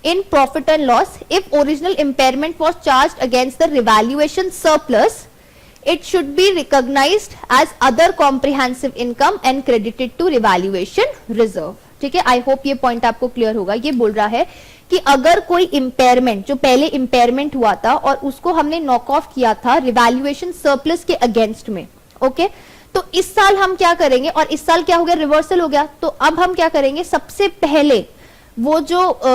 in profit and loss. If original impairment was charged against the revaluation surplus, it should be recognized as other comprehensive income and credited to revaluation reserve. ठीक है, I hope ये point आपको clear होगा. ये बोल रहा है कि अगर कोई इंपेयरमेंट, जो पहले इंपेयरमेंट हुआ था और उसको हमने नॉक ऑफ किया था रिवैल्यूएशन सरप्लस के अगेंस्ट में, ओके, तो इस साल हम क्या करेंगे, और इस साल क्या हो गया, रिवर्सल हो गया, तो अब हम क्या करेंगे, सबसे पहले वो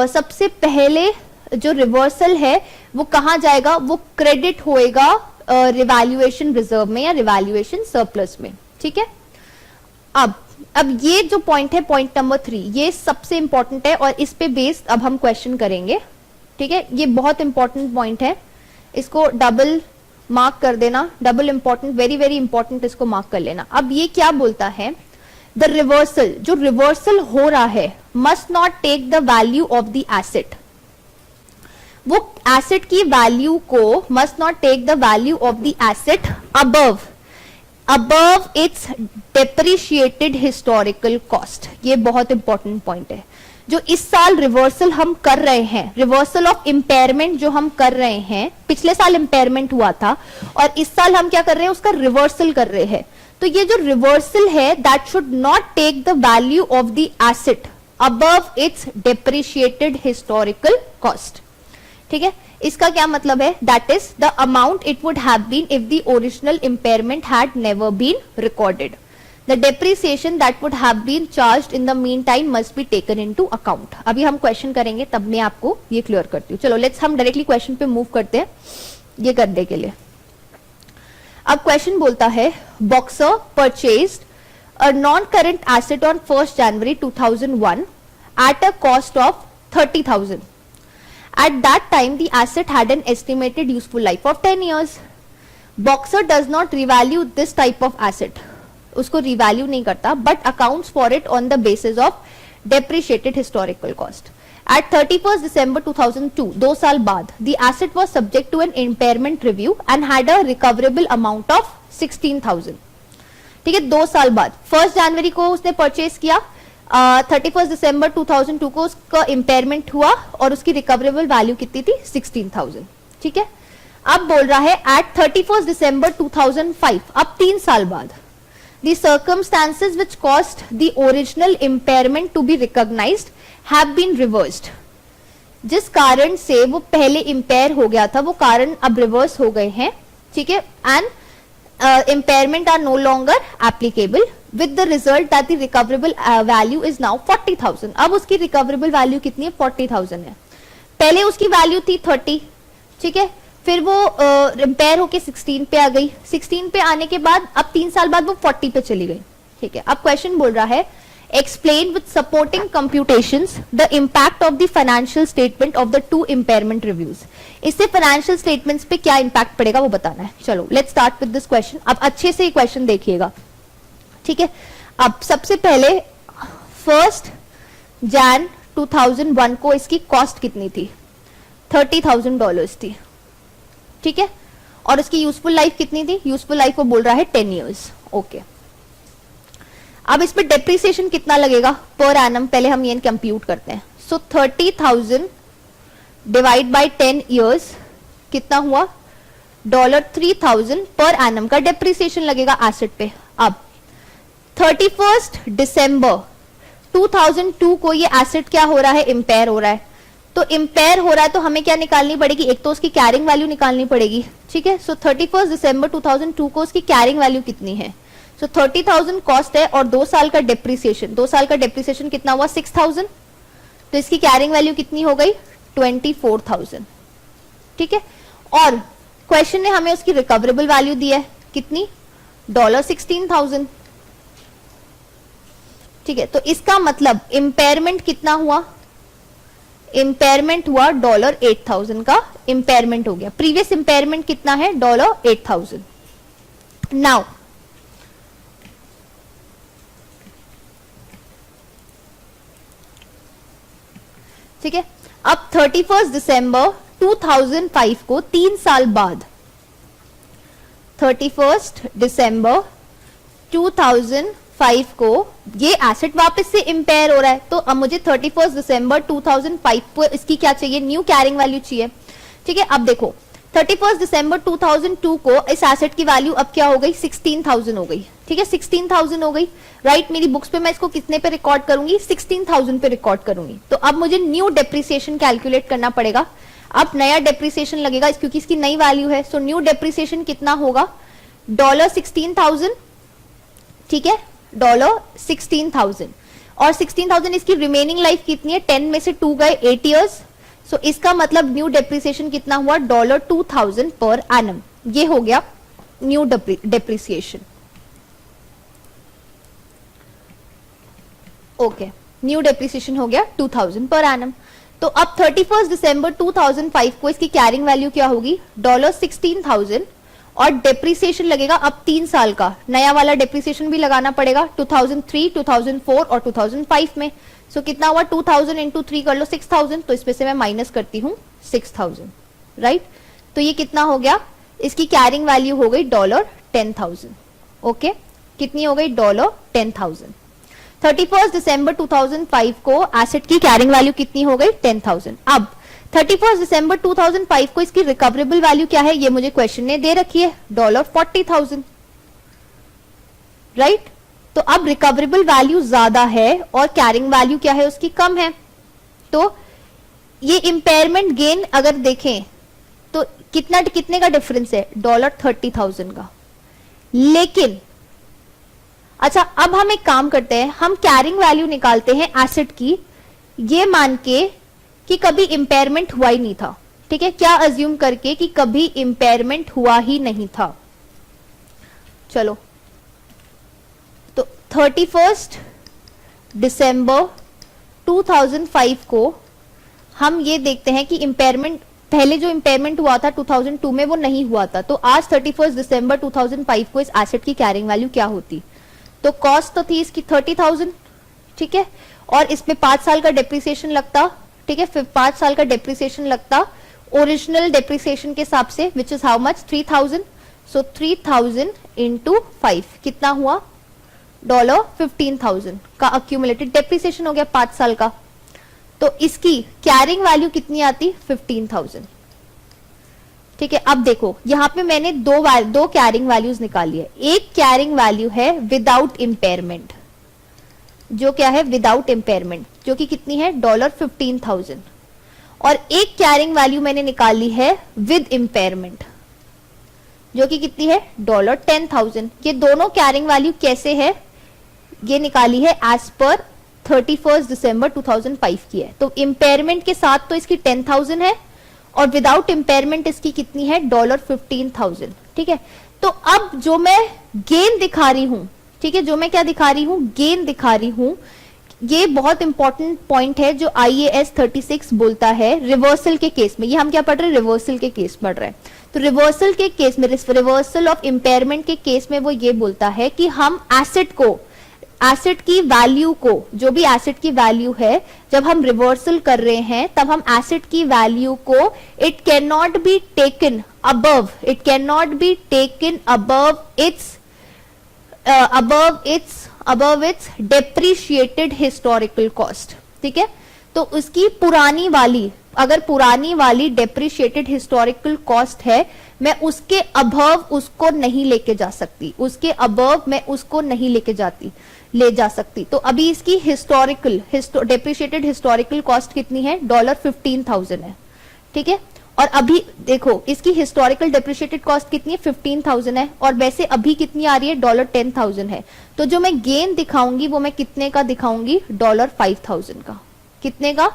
सबसे पहले जो रिवर्सल है वो कहां जाएगा, वो क्रेडिट होएगा रिवैल्यूएशन रिजर्व में या रिवैल्यूएशन सरप्लस में. ठीक है, अब ये जो पॉइंट है, पॉइंट नंबर 3, ये सबसे इंपॉर्टेंट है और इस पे बेस्ड अब हम क्वेश्चन करेंगे. ठीक है, ये बहुत इंपॉर्टेंट पॉइंट है, इसको डबल मार्क कर देना, double important, very very important, इसको मार्क कर लेना. अब ये क्या बोलता है, द रिवर्सल, जो रिवर्सल हो रहा है, must not take the value of the asset. वो एसेट की वैल्यू को, must not take the value of the asset above above its depreciated historical cost. ये बहुत इंपॉर्टेंट पॉइंट है. जो इस साल रिवर्सल हम कर रहे हैं, रिवर्सल ऑफ इम्पेयरमेंट जो हम कर रहे हैं, पिछले साल इम्पेयरमेंट हुआ था और इस साल हम क्या कर रहे हैं, उसका रिवर्सल कर रहे हैं. तो ये जो रिवर्सल है, that should not take the value of the asset above its depreciated historical cost. ठीक है, इसका क्या मतलब है, that is the amount it would have been if the original impairment had never been recorded. The depreciation that would have been charged in the meantime must be taken into account. अभी हम question करेंगे तब मैं आपको ये clear करती हूँ. चलो लेट्स हम डायरेक्टली क्वेश्चन पे मूव करते हैं ये करने के लिए. अब क्वेश्चन बोलता है boxer purchased a non current asset on 1st January 2001 at a cost of 30,000. At that time the asset had an estimated useful life of 10 years. Boxer does not revalue this type of asset. उसको revalue नहीं करता but accounts for it on the basis of depreciated historical cost. At 31st December 2002, 2 साल बाद, the asset was subject to an impairment review and had a recoverable amount of 16,000. ठीक है, 2 साल बाद 1st January को उसने परचेज किया, 31st December 2002 को उसका इम्पेयरमेंट हुआ और उसकी रिकवरेबल वैल्यू कितनी थी, 16,000. ठीक है, अब बोल रहा है एट 31st December 2005, अब 3 साल बाद, the circumstances which caused the original impairment to be recognized have been reversed. जिस कारण से वो पहले इम्पेयर हो गया था वो कारण अब रिवर्स हो गए हैं. ठीक है, and impairment are no longer applicable with the result that the recoverable value is now 40,000. अब उसकी रिकवरेबल वैल्यू कितनी है, 40,000 है. पहले उसकी वैल्यू थी 30. ठीक है, फिर वो रिपेयर होके 16 पे आ गई. 16 पे आने के बाद अब 3 साल बाद वो 40 पे चली गई. ठीक है, अब क्वेश्चन बोल रहा है explain with supporting computations the impact of the financial statement of the 2 impairment reviews. इससे फाइनेंशियल स्टेटमेंट्स पे क्या इंपैक्ट पड़ेगा वो बताना है. चलो let's start with this question. अब अच्छे से ये क्वेश्चन देखिएगा. ठीक है, अब सबसे पहले 1st Jan 2001 को इसकी कॉस्ट कितनी थी, $30,000 थी. ठीक है, और उसकी यूजफुल लाइफ कितनी थी, यूजफुल लाइफ वो बोल रहा है 10 years. ओके, अब इस पे डेप्रिसिएशन कितना लगेगा पर एनम, पहले हम ये कंप्यूट करते हैं. सो 30,000 डिवाइड बाय 10 years कितना हुआ, $3,000 पर एनम का डेप्रिसिएशन लगेगा एसेट पे. अब 31st December 2002 को ये एसेट क्या हो रहा है, इम्पेयर हो रहा है. तो इम्पेयर हो रहा है तो हमें क्या निकालनी पड़ेगी, एक तो उसकी कैरिंग वैल्यू निकालनी पड़ेगी. ठीक है, सो 31st December 2002 को उसकी कैरिंग वैल्यू कितनी है, सो 30,000 कॉस्ट है और 2 साल का डेप्रिसिएशन, 2 साल का डेप्रिसिएशन कितना हुआ, 6,000. तो इसकी कैरिंग वैल्यू कितनी हो गई, 24,000. ठीक है, और क्वेश्चन ने हमें उसकी रिकवरेबल वैल्यू दी है कितनी, $16,000. ठीक है, तो इसका मतलब इम्पेयरमेंट कितना हुआ, इम्पेयरमेंट हुआ $8,000 का इम्पेयरमेंट हो गया. प्रीवियस इम्पेयरमेंट कितना है, $8,000. नाउ ठीक है, अब 31st December 2005 को 3 साल बाद, 31st December 2005 को ये एसेट वापस से इम्पेयर हो रहा है. तो अब मुझे 31st December 2005 को इसकी क्या चाहिए, न्यू कैरिंग वैल्यू चाहिए. ठीक है, अब देखो 31st December 2002 को इस एसेट की वैल्यू अब क्या हो गई, 16,000 हो गई. ठीक है, 16,000 हो गई. राइट, मेरी बुक्स पे मैं इसको कितने पे रिकॉर्ड करूंगी, 16,000 पे रिकॉर्ड करूंगी. तो अब मुझे न्यू डेप्रिसिएशन कैलकुलेट करना पड़ेगा. अब नया डेप्रिसिएशन लगेगा क्योंकि इसकी नई वैल्यू है. सो न्यू डेप्रिसिएशन कितना होगा, $16,000. ठीक है, $16,000 और 16,000 इसकी रिमेनिंग लाइफ कितनी है, 10 में से 2 गए, 8 years. सो इसका मतलब न्यू डेप्रिसिएशन कितना हुआ, $2,000 पर एनम. ये हो गया new depreciation. Okay, new depreciation हो गया 2,000 पर एनम. तो अब 31st December 2005 को इसकी कैरिंग वैल्यू क्या होगी, $16,000 और डेप्रिसिएशन लगेगा अब 3 साल का. नया वाला डेप्रिसिएशन भी लगाना पड़ेगा 2003, 2004 और 2005 में. सो कितना हुआ, 2000 इंटू 3 कर लो, 6,000. तो इसमें से मैं माइनस करती हूँ 6,000. राइट, तो ये कितना हो गया, इसकी कैरिंग वैल्यू हो गई $10,000. ओके कितनी हो गई डॉलर 10,000। 31 दिसंबर 2005 को एसेट की कैरिंग वैल्यू कितनी हो गई 10,000। अब 31 दिसंबर 2005 को इसकी रिकवरेबल वैल्यू क्या है ये मुझे क्वेश्चन ने दे रखी है डॉलर 40,000, राइट। तो अब रिकवरेबल वैल्यू ज्यादा है और कैरिंग वैल्यू क्या है उसकी कम है, तो ये इंपेयरमेंट गेन अगर देखें तो कितने का डिफरेंस है डॉलर 30,000 का। लेकिन अच्छा अब हम एक काम करते हैं, हम कैरिंग वैल्यू निकालते हैं एसेट की ये मान के कि कभी इंपेयरमेंट हुआ ही नहीं था, ठीक है, क्या अज्यूम करके कि कभी इंपेयरमेंट हुआ ही नहीं था। चलो तो 31 दिसंबर 2005 को हम ये देखते हैं कि इंपेयरमेंट पहले जो इंपेयरमेंट हुआ था 2002 में वो नहीं हुआ था, तो आज 31 दिसंबर 2005 को इस एसेट की कैरिंग वैल्यू क्या होती, तो कॉस्ट तो थी इसकी 30,000, ठीक है, और इसमें 5 साल का डेप्रिसिएशन लगता, ठीक है, फिर 5 साल का डेप्रिसिएशन लगता ओरिजिनल डेप्रिसिएशन के हिसाब से which is how much 3,000, so 3,000 into 5 कितना हुआ डॉलर 15,000 का अक्यूमुलेटेड डेप्रिसिएशन हो गया 5 साल का। तो इसकी कैरिंग वैल्यू कितनी आती 15,000, ठीक है। अब देखो यहां पे मैंने दो कैरिंग वैल्यूज निकाली है, एक कैरिंग वैल्यू है विदाउट इंपेयरमेंट, जो क्या है विदाउट इंपेयरमेंट जो कि कितनी है डॉलर 15,000, और एक कैरिंग वैल्यू मैंने निकाली है विद इंपेयरमेंट जो कि कितनी है डॉलर 10,000। ये दोनों कैरिंग वैल्यू कैसे है ये निकाली है एज पर 31 दिसंबर 2005 की है, तो इंपेयरमेंट के साथ तो इसकी 10,000 है और विदाउट इंपेयरमेंट इसकी कितनी है डॉलर 15,000, ठीक है। तो अब जो मैं गेन दिखा रही हूं, ठीक है, जो मैं क्या दिखा रही हूं गेन दिखा रही हूं, ये बहुत इंपॉर्टेंट पॉइंट है जो IAS 36 बोलता है रिवर्सल के केस में। ये हम क्या पढ़ रहे हैं रिवर्सल के केस पढ़ रहे हैं, तो रिवर्सल के केस में रिवर्सल ऑफ इंपेयरमेंट के केस में वो ये बोलता है कि हम एसेट की वैल्यू को, जो भी एसेट की वैल्यू है जब हम रिवर्सल कर रहे हैं तब हम एसेट की वैल्यू को it can not be taken above its depreciated historical cost, ठीक है। तो उसकी अगर पुरानी वाली डेप्रिशिएटेड हिस्टोरिकल कॉस्ट है मैं उसके अबव उसको नहीं लेके जा सकती, उसके अबव मैं उसको नहीं ले जा सकती। तो अभी इसकी डेप्रिशिएटेड हिस्टोरिकल कॉस्ट कितनी है डॉलर 15,000 है, ठीक है। और अभी देखो इसकी हिस्टोरिकल डेप्रिशिएटेड कॉस्ट कितनी है 15,000 है, और वैसे अभी कितनी आ रही है डॉलर 10,000 है। तो जो मैं गेन दिखाऊंगी वो मैं कितने का दिखाऊंगी डॉलर 5,000 का, कितने का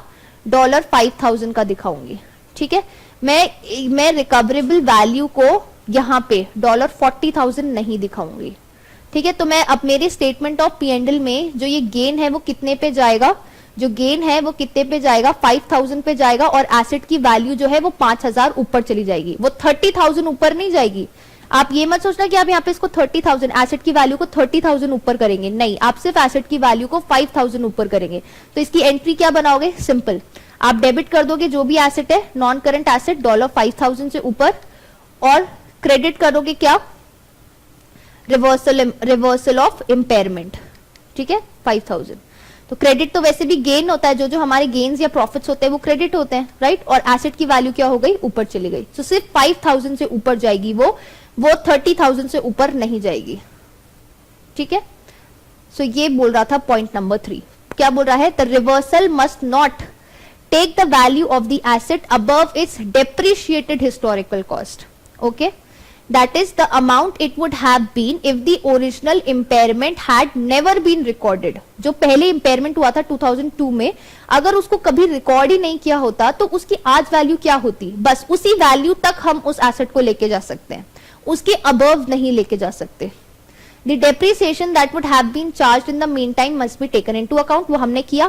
डॉलर 5,000 का दिखाऊंगी, ठीक है। मैं रिकवरेबल वैल्यू को यहाँ पे डॉलर 40,000 नहीं दिखाऊंगी, ठीक है। तो मैं अब मेरे स्टेटमेंट ऑफ P&L में जो ये गेन है वो कितने पे जाएगा, जो गेन है वो कितने पे जाएगा 5,000 पे जाएगा, और एसेट की वैल्यू जो है वो 5,000 ऊपर चली जाएगी, वो 30,000 ऊपर नहीं जाएगी। आप ये मत सोचना कि आप यहाँ पे इसको 30,000 एसेट की वैल्यू को 30,000 ऊपर करेंगे, नहीं, आप सिर्फ एसेट की वैल्यू को 5,000 ऊपर करेंगे। तो इसकी एंट्री क्या बनाओगे सिंपल, आप डेबिट कर दोगे जो भी एसेट है नॉन करंट एसेट डॉलर 5,000 से ऊपर, और क्रेडिट करोगे क्या रिवर्सल ऑफ इंपेयरमेंट, ठीक है 5,000। तो क्रेडिट तो वैसे भी गेन होता है, जो हमारे गेन्स या प्रॉफिट्स होते हैं वो क्रेडिट होते हैं, राइट, और एसेट की वैल्यू क्या हो गई ऊपर चली गई, तो सिर्फ 5,000 से ऊपर जाएगी वो 30,000 से ऊपर नहीं जाएगी, ठीक है। सो ये बोल रहा था पॉइंट नंबर 3, क्या बोल रहा है the reversal must not take the value of the asset above its depreciated historical cost, okay, that is the amount it would have been if the original impairment had never been recorded। जो पहले impairment हुआ था 2002 में, अगर उसको कभी record ही नहीं किया होता तो उसकी आज वैल्यू क्या होती, बस उसी वैल्यू तक हम उस एसेट को लेके जा सकते हैं, उसके अबव नहीं लेके जा सकते। The depreciation that would have been charged in the meantime must be taken into account। वो हमने क्या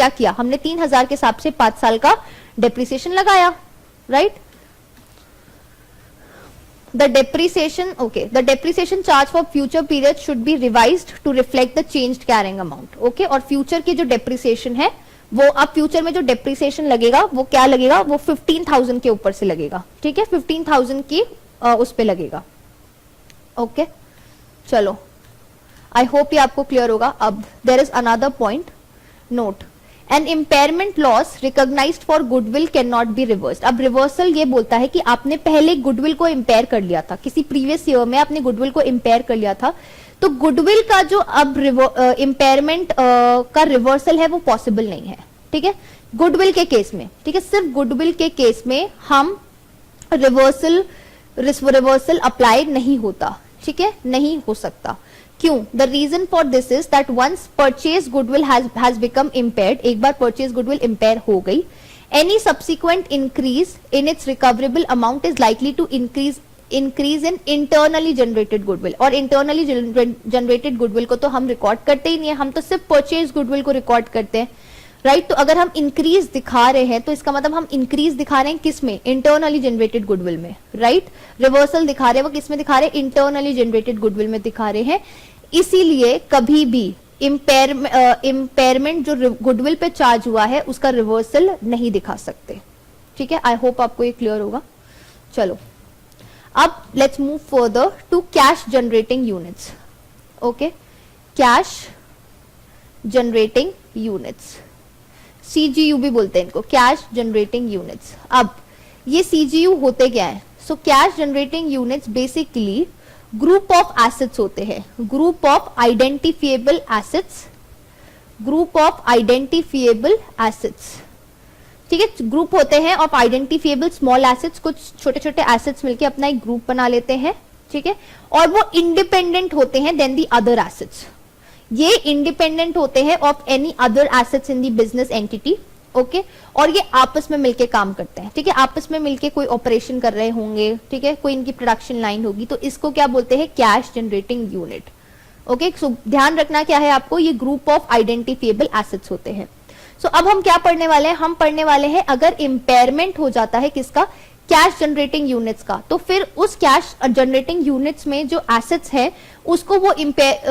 किया, हमने 3,000 के हिसाब से 5 साल का डेप्रिसिएशन लगाया, right. The depreciation charge for future periods should be revised to reflect the changed carrying amount, okay। और फ्यूचर की जो डेप्रिसिएशन है वो अब फ्यूचर में जो डेप्रिसिएशन लगेगा वो क्या लगेगा, वो 15,000 के ऊपर से लगेगा, ठीक है, 15,000 की उस पे लगेगा, ओके। चलो, आई होप ये आपको क्लियर होगा. अब there is another point, note an impairment loss recognised for goodwill can not be reversed. अब रिवर्सल ये बोलता है कि आपने पहले गुडविल को इम्पेयर कर लिया था, किसी प्रीवियस ईयर में आपने गुडविल को इम्पेयर कर लिया था, तो गुडविल का जो अब इम्पेयरमेंट का रिवर्सल है वो पॉसिबल नहीं है. ठीक है, गुडविल के केस में, ठीक है, सिर्फ गुडविल के केस में हम रिवर्सल अप्लाई नहीं होता. ठीक है, नहीं हो सकता. क्यों? The reason for this is that once purchase goodwill has become impaired, एक बार परचेज गुडविल इम्पेयर हो गई, any subsequent increase in its recoverable amount is likely to increase in internally generated goodwill. और इंटरनली जनरेटेड गुडविल को तो हम record करते ही नहीं है, हम तो सिर्फ परचेज गुडविल को रिकॉर्ड करते हैं. राइट, तो अगर हम इंक्रीज दिखा रहे हैं तो इसका मतलब हम इंक्रीज दिखा रहे हैं किस में? इंटरनली जनरेटेड गुडविल में. राइट, रिवर्सल दिखा रहे हैं वो किस में दिखा रहे हैं? इंटरनली जनरेटेड गुडविल में दिखा रहे हैं. इसीलिए कभी भी इम्पेयरमेंट जो गुडविल पे चार्ज हुआ है उसका रिवर्सल नहीं दिखा सकते. ठीक है, आई होप आपको ये क्लियर होगा. चलो, अब let's move further to cash generating units. Okay, cash generating units, CGU भी बोलते हैं इनको, कैश जनरेटिंग यूनिट्स. अब ये CGU होते क्या है? So cash generating units basically group of assets होते हैं, group of identifiable assets, group of identifiable assets. ठीक है, ग्रुप होते हैं ऑफ आइडेंटिफिएबल स्मॉल एसेट्स, कुछ छोटे छोटे एसेट्स मिलके अपना एक ग्रुप बना लेते हैं. ठीक है, और वो इंडिपेंडेंट होते हैं देन दी अदर एसेट्स. ये इंडिपेंडेंट होते हैं of any other assets in the business entity. Okay, और ये आपस में मिलके काम करते हैं. ठीक है, आपस में मिलके कोई ऑपरेशन कर रहे होंगे. ठीक है, कोई इनकी प्रोडक्शन लाइन होगी, तो इसको क्या बोलते हैं? Cash generating unit. ओके, सो ध्यान रखना क्या है आपको, ये ग्रुप ऑफ आइडेंटिफिएबल एसेट्स होते हैं. सो अब हम क्या पढ़ने वाले हैं? हम पढ़ने वाले हैं अगर इम्पेयरमेंट हो जाता है किसका? कैश जनरेटिंग यूनिट्स का, तो फिर उस कैश जनरेटिंग यूनिट्स में जो एसेट्स है उसको वो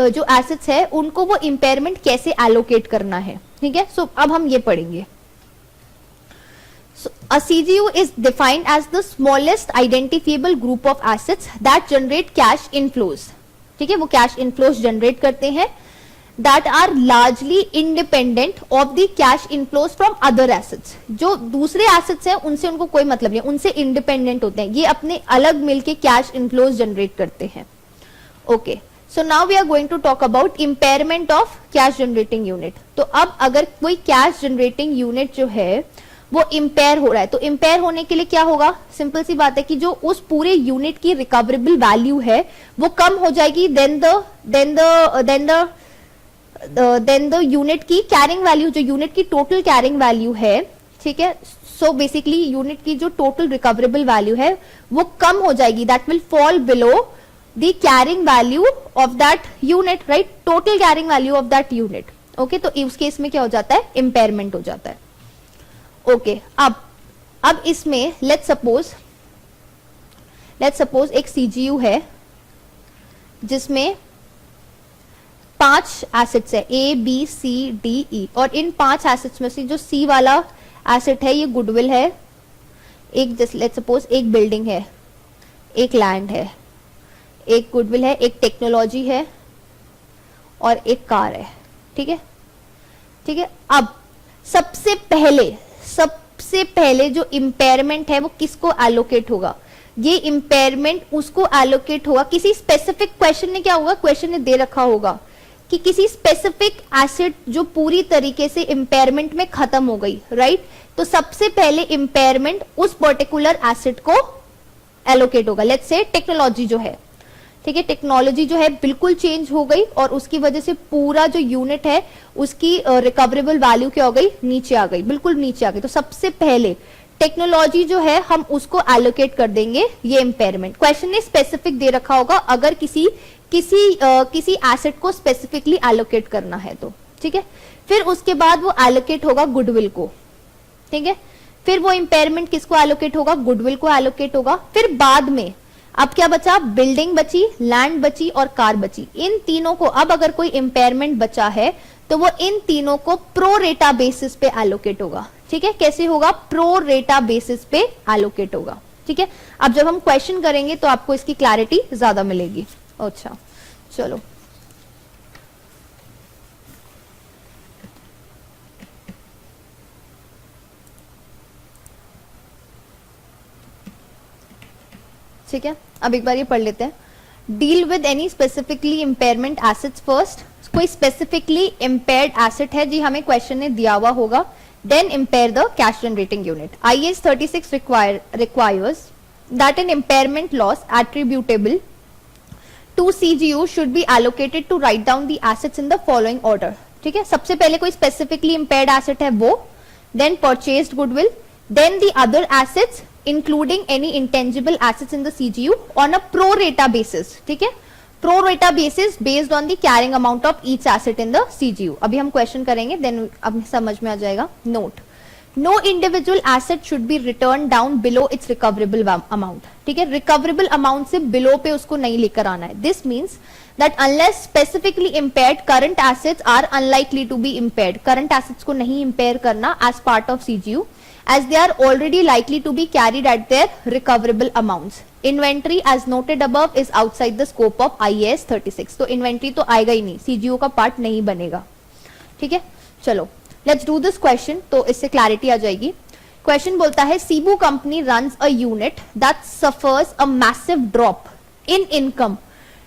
जो एसेट्स है उनको वो इम्पेयरमेंट कैसे एलोकेट करना है. ठीक है, सो अब हम ये पढ़ेंगे. A CGU is defined as the smallest identifiable group of assets that generate cash inflows. ठीक है, वो कैश इनफ्लोज जनरेट करते हैं that are largely independent of the cash inflows from other assets. जो दूसरे assets हैं उनसे उनको कोई मतलब नहीं, उनसे इंडिपेंडेंट होते हैं, ये अपने अलग मिलके कैश इनफ्लोज जनरेट करते हैं. Okay, so now we are going to talk about impairment of cash generating unit. तो अब अगर कोई कैश जनरेटिंग यूनिट जो है वो इम्पेयर हो रहा है, तो इम्पेयर होने के लिए क्या होगा? सिंपल सी बात है कि जो उस पूरे यूनिट की रिकवरेबल वैल्यू है वो कम हो जाएगी देन द यूनिट की कैरिंग वैल्यू, जो यूनिट की टोटल कैरिंग वैल्यू है. ठीक है, सो बेसिकली यूनिट की जो टोटल रिकवरेबल वैल्यू है वो कम हो जाएगी, that will fall below the carrying value of that unit. Right, total carrying value of that unit. Okay, तो इस केस में क्या हो जाता है? इम्पेयरमेंट हो जाता है. ओके, अब इसमें लेट्स सपोज एक CGU है जिसमें 5 एसेट्स है A B C D E, और इन 5 एसेट्स में से जो C वाला एसेट है ये गुडविल है, एक लेट्स सपोज एक बिल्डिंग है, एक लैंड है, एक गुडविल है, एक टेक्नोलॉजी है और एक कार है. ठीक है, ठीक है. अब सबसे पहले जो इम्पेयरमेंट है वो किसको एलोकेट होगा? ये इम्पेयरमेंट उसको एलोकेट होगा किसी स्पेसिफिक, क्वेश्चन ने क्या होगा, क्वेश्चन ने दे रखा होगा कि किसी स्पेसिफिक एसेट जो पूरी तरीके से इम्पेयरमेंट में खत्म हो गई. राइट, तो सबसे पहले इम्पेयरमेंट उस पर्टिकुलर एसेट को एलोकेट होगा. लेट्स से टेक्नोलॉजी जो है, ठीक है, टेक्नोलॉजी जो है बिल्कुल चेंज हो गई और उसकी वजह से पूरा जो यूनिट है उसकी रिकवरेबल वैल्यू क्या हो गई? नीचे आ गई, बिल्कुल नीचे आ गई. तो सबसे पहले टेक्नोलॉजी जो है हम उसको एलोकेट कर देंगे ये इम्पेयरमेंट. क्वेश्चन ने स्पेसिफिक दे रखा होगा अगर किसी एसेट को स्पेसिफिकली एलोकेट करना है तो. ठीक है, फिर उसके बाद वो एलोकेट होगा गुडविल को. ठीक है, फिर वो इम्पेयरमेंट किसको एलोकेट होगा? गुडविल को एलोकेट होगा. फिर बाद में अब क्या बचा? बिल्डिंग बची, लैंड बची और कार बची. इन तीनों को अब अगर कोई इम्पेयरमेंट बचा है तो वो इन तीनों को प्रो रेटा बेसिस पे एलोकेट होगा. ठीक है, कैसे होगा? प्रो रेटा बेसिस पे एलोकेट होगा. ठीक है, अब जब हम क्वेश्चन करेंगे तो आपको इसकी क्लैरिटी ज्यादा मिलेगी. अच्छा, चलो ठीक है, अब एक बार ये पढ़ लेते हैं। Deal with any specifically impairment assets first. कोई स्पेसिफिकली इम्पेयर्ड एसेट है जी, हमें क्वेश्चन ने दिया हुआ होगा, then impair the cash generating unit. IAS 36 requires that an impairment loss attributable to CGU should be allocated to write down the assets in the following order। ठीक है, सबसे पहले कोई स्पेसिफिकली इम्पेयर्ड एसेट है वो, then purchased goodwill, then the other assets including any intangible assets in the CGU on a pro rata basis। ठीक है, pro rata basis based on the carrying amount of each asset in the CGU। अभी हम question करेंगे, then अब समझ में आ जाएगा। Note, no individual asset should be written down below its recoverable amount. ठीक है, रिकवरेबल अमाउंट से बिलो पे उसको नहीं लेकर आना है। This means that unless specifically impaired, current assets are unlikely to be impaired। current assets को नहीं impair करना as part of CGU, as they are already likely to be carried at their recoverable amounts। Inventory as noted above is outside the scope of IAS 36। तो inventory तो आएगा ही नहीं, CGU का part नहीं बनेगा। ठीक है, चलो let's do this question, तो इससे क्लैरिटी आ जाएगी। क्वेश्चन बोलता है Cebu company runs a unit that suffers a massive drop in income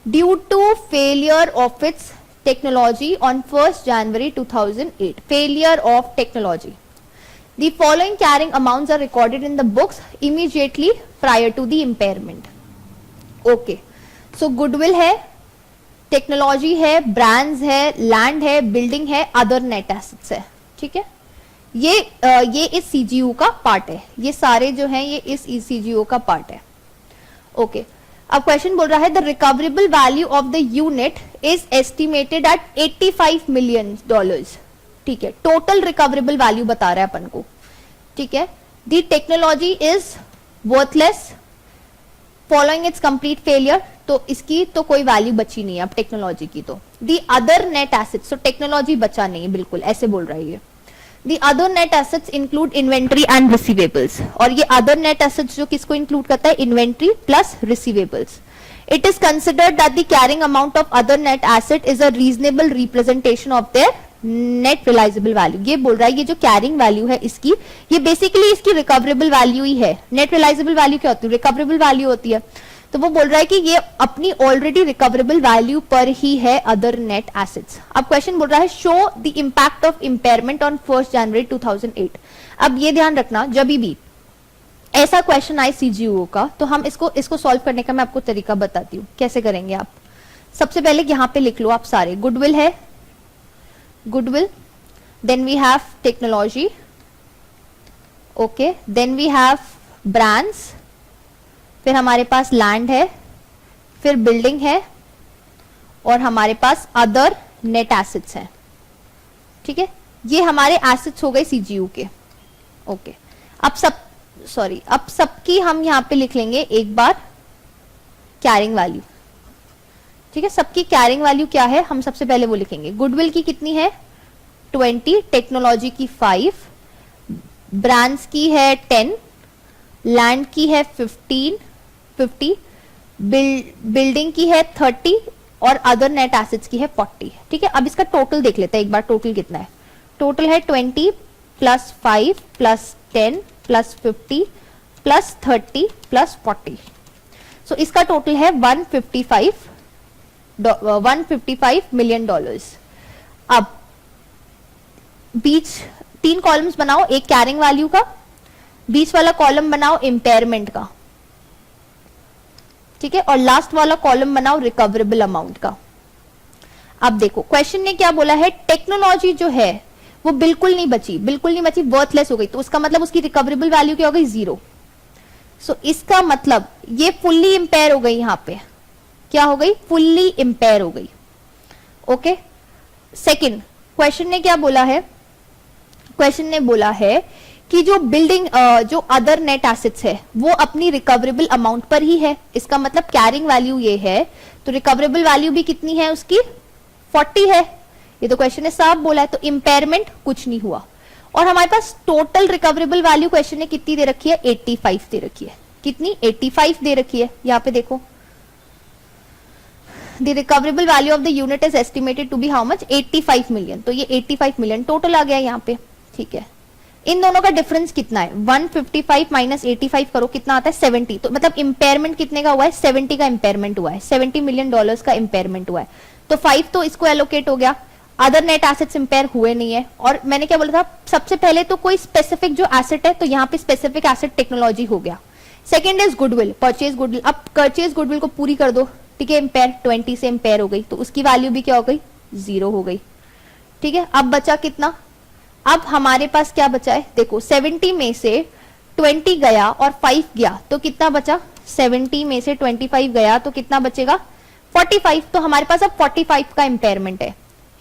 due to failure of its technology on 1st January 2008। failure of technology। The following carrying amounts are recorded in the books immediately prior to the impairment। okay, so goodwill है, technology है, brands है, land है, building है, other net assets है। ठीक है, ये इस सीजीयू का पार्ट है, ये सारे जो हैं ये इस सीजीयू का पार्ट है। ओके, अब क्वेश्चन बोल रहा है the recoverable value of the unit is estimated at $85 million. ठीक है, टोटल रिकवरेबल वैल्यू बता रहा है अपन को। ठीक है, the technology is worthless following it's complete failure, तो इसकी तो कोई वैल्यू बची नहीं है अब टेक्नोलॉजी की। तो दी अदर नेट एसेट्स, तो टेक्नोलॉजी बचा नहीं है बिल्कुल, ऐसे बोल रहा है ये। The other net assets include inventory and receivables, और ये अदर नेट एसेट्स जो किसको इंक्लूड करता है, inventory plus receivables. It is considered that the carrying amount of other net asset is a reasonable representation of their net realisable value. ये बोल रहा है ये जो कैरिंग वैल्यू है इसकी, ये बेसिकली इसकी रिकवरेबल वैल्यू ही है। नेट रियलाइजेबल वैल्यू क्या होती है, रिकवरेबल वैल्यू होती है। तो वो बोल रहा है कि ये अपनी ऑलरेडी रिकवरेबल वैल्यू पर ही है अदर नेट एसेट्स। अब क्वेश्चन बोल रहा है show the impact of impairment on 1st जनवरी 2008। अब ये ध्यान रखना, जब भी ऐसा क्वेश्चन आए सीजीओ का, तो हम इसको सॉल्व करने का मैं आपको तरीका बताती हूँ कैसे करेंगे आप। सबसे पहले यहाँ पे लिख लो आप सारे, गुडविल है, goodwill, then we have technology, okay, then we have brands, फिर हमारे पास लैंड है, फिर बिल्डिंग है, और हमारे पास अदर नेट एसेट्स हैं। ठीक है, ये हमारे एसेट्स हो गए सीजीयू के। ओके, अब सबकी हम यहाँ पे लिख लेंगे एक बार कैरिंग वैल्यू। ठीक है, सबकी कैरिंग वैल्यू क्या है हम सबसे पहले वो लिखेंगे। गुडविल की कितनी है 20, टेक्नोलॉजी की 5, ब्रांड्स की है 10, लैंड की है 50, बिल्डिंग की है 30, और अदर नेट एसेट्स की है 40। ठीक है, अब इसका टोटल देख लेते हैं एक बार, टोटल कितना है। टोटल है 20 plus 5 plus 10 plus 50 plus 30 plus 40। सो इसका टोटल है $155 मिलियन। अब बीच 3 कॉलम्स बनाओ, एक कैरिंग वैल्यू का, बीच वाला कॉलम बनाओ इम्पेयरमेंट का। ठीक है, और लास्ट वाला कॉलम बनाओ रिकवरेबल अमाउंट का। अब देखो क्वेश्चन ने क्या बोला है, टेक्नोलॉजी जो है वो बिल्कुल नहीं बची, वर्थलेस हो गई, तो उसका मतलब उसकी रिकवरेबल वैल्यू क्या हो गई, 0। सो इसका मतलब ये फुल्ली इंपेयर हो गई, यहां पे क्या हो गई, फुल्ली इंपेयर हो गई। ओके, सेकंड क्वेश्चन ने क्या बोला है, क्वेश्चन ने बोला है कि जो बिल्डिंग जो अदर नेट एसेट्स है वो अपनी रिकवरेबल अमाउंट पर ही है। इसका मतलब कैरिंग वैल्यू ये है, तो रिकवरेबल वैल्यू भी कितनी है उसकी, 40 है। ये तो क्वेश्चन ने साफ बोला है, तो इंपेयरमेंट कुछ नहीं हुआ। और हमारे पास टोटल रिकवरेबल वैल्यू क्वेश्चन ने कितनी दे रखी है, 85 दे रखी है। कितनी, 85 दे रखी है। यहाँ पे देखो the recoverable value of the unit is estimated to be how much 85 million. तो ये 85 मिलियन टोटल आ गया यहाँ पे, ठीक है। इन दोनों का डिफरेंस कितना है, 155 माइनस 85 करो कितना आता है 70। तो मतलब इंपेयरमेंट कितने का हुआ है, 70 का इंपेयरमेंट हुआ है, 70 मिलियन डॉलर्स का इंपेयरमेंट हुआ है। तो 5 तो इसको एलोकेट हो गया, अदर नेट एसेट्स इंपेयर हुए नहीं है। और मैंने क्या बोला था, सबसे पहले तो कोई स्पेसिफिक जो एसेट है, तो यहाँ पे स्पेसिफिक एसेट टेक्नोलॉजी हो गया। Second is goodwill, purchase goodwill. अब परचेज गुडविल को पूरी कर दो, ठीक है, इंपेयर 20 से इंपेयर हो गई, तो उसकी वैल्यू भी क्या हो गई, 0 हो गई, ठीक है। अब बचा कितना, अब हमारे पास क्या बचा है, देखो 70 में से 20 गया और 5 गया, तो कितना बचा, 70 में से 25 गया तो कितना बचेगा 45। तो हमारे पास अब 45 का इंपेयरमेंट है,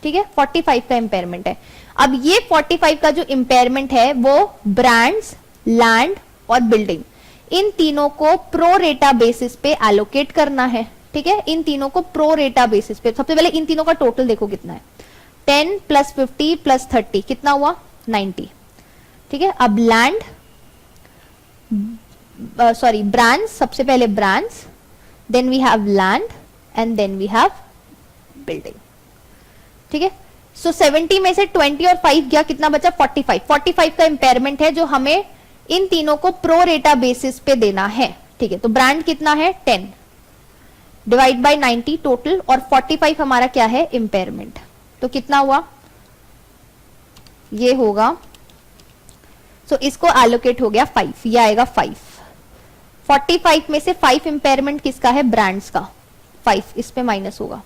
ठीक है, 45 का इंपेयरमेंट है। अब ये 45 का जो इंपेयरमेंट है वो ब्रांड्स, लैंड और बिल्डिंग, इन तीनों को प्रो रेटा बेसिस पे एलोकेट करना है, ठीक है। इन तीनों को प्रो रेटा बेसिस पे, सबसे पहले इन तीनों का टोटल देखो कितना है, 10 प्लस 50 प्लस 30 कितना हुआ 90, ठीक है। अब लैंड, सॉरी ब्रांड्स, सबसे पहले brands, then we have land and then we have building, ठीक है। सो 70 में से 20 और 5 गया, कितना बचा 45। 45 का इंपेयरमेंट है जो हमें इन तीनों को प्रो रेटा बेसिस पे देना है, ठीक है। तो ब्रांड कितना है 10 डिवाइड बाय 90 टोटल, और 45 हमारा क्या है इंपेयरमेंट, तो कितना हुआ, ये होगा, सो इसको एलोकेट हो गया 5, ये आएगा 5। 45 में से 5 इंपेयरमेंट किसका है, ब्रांड्स का, 5 इस पे माइनस होगा।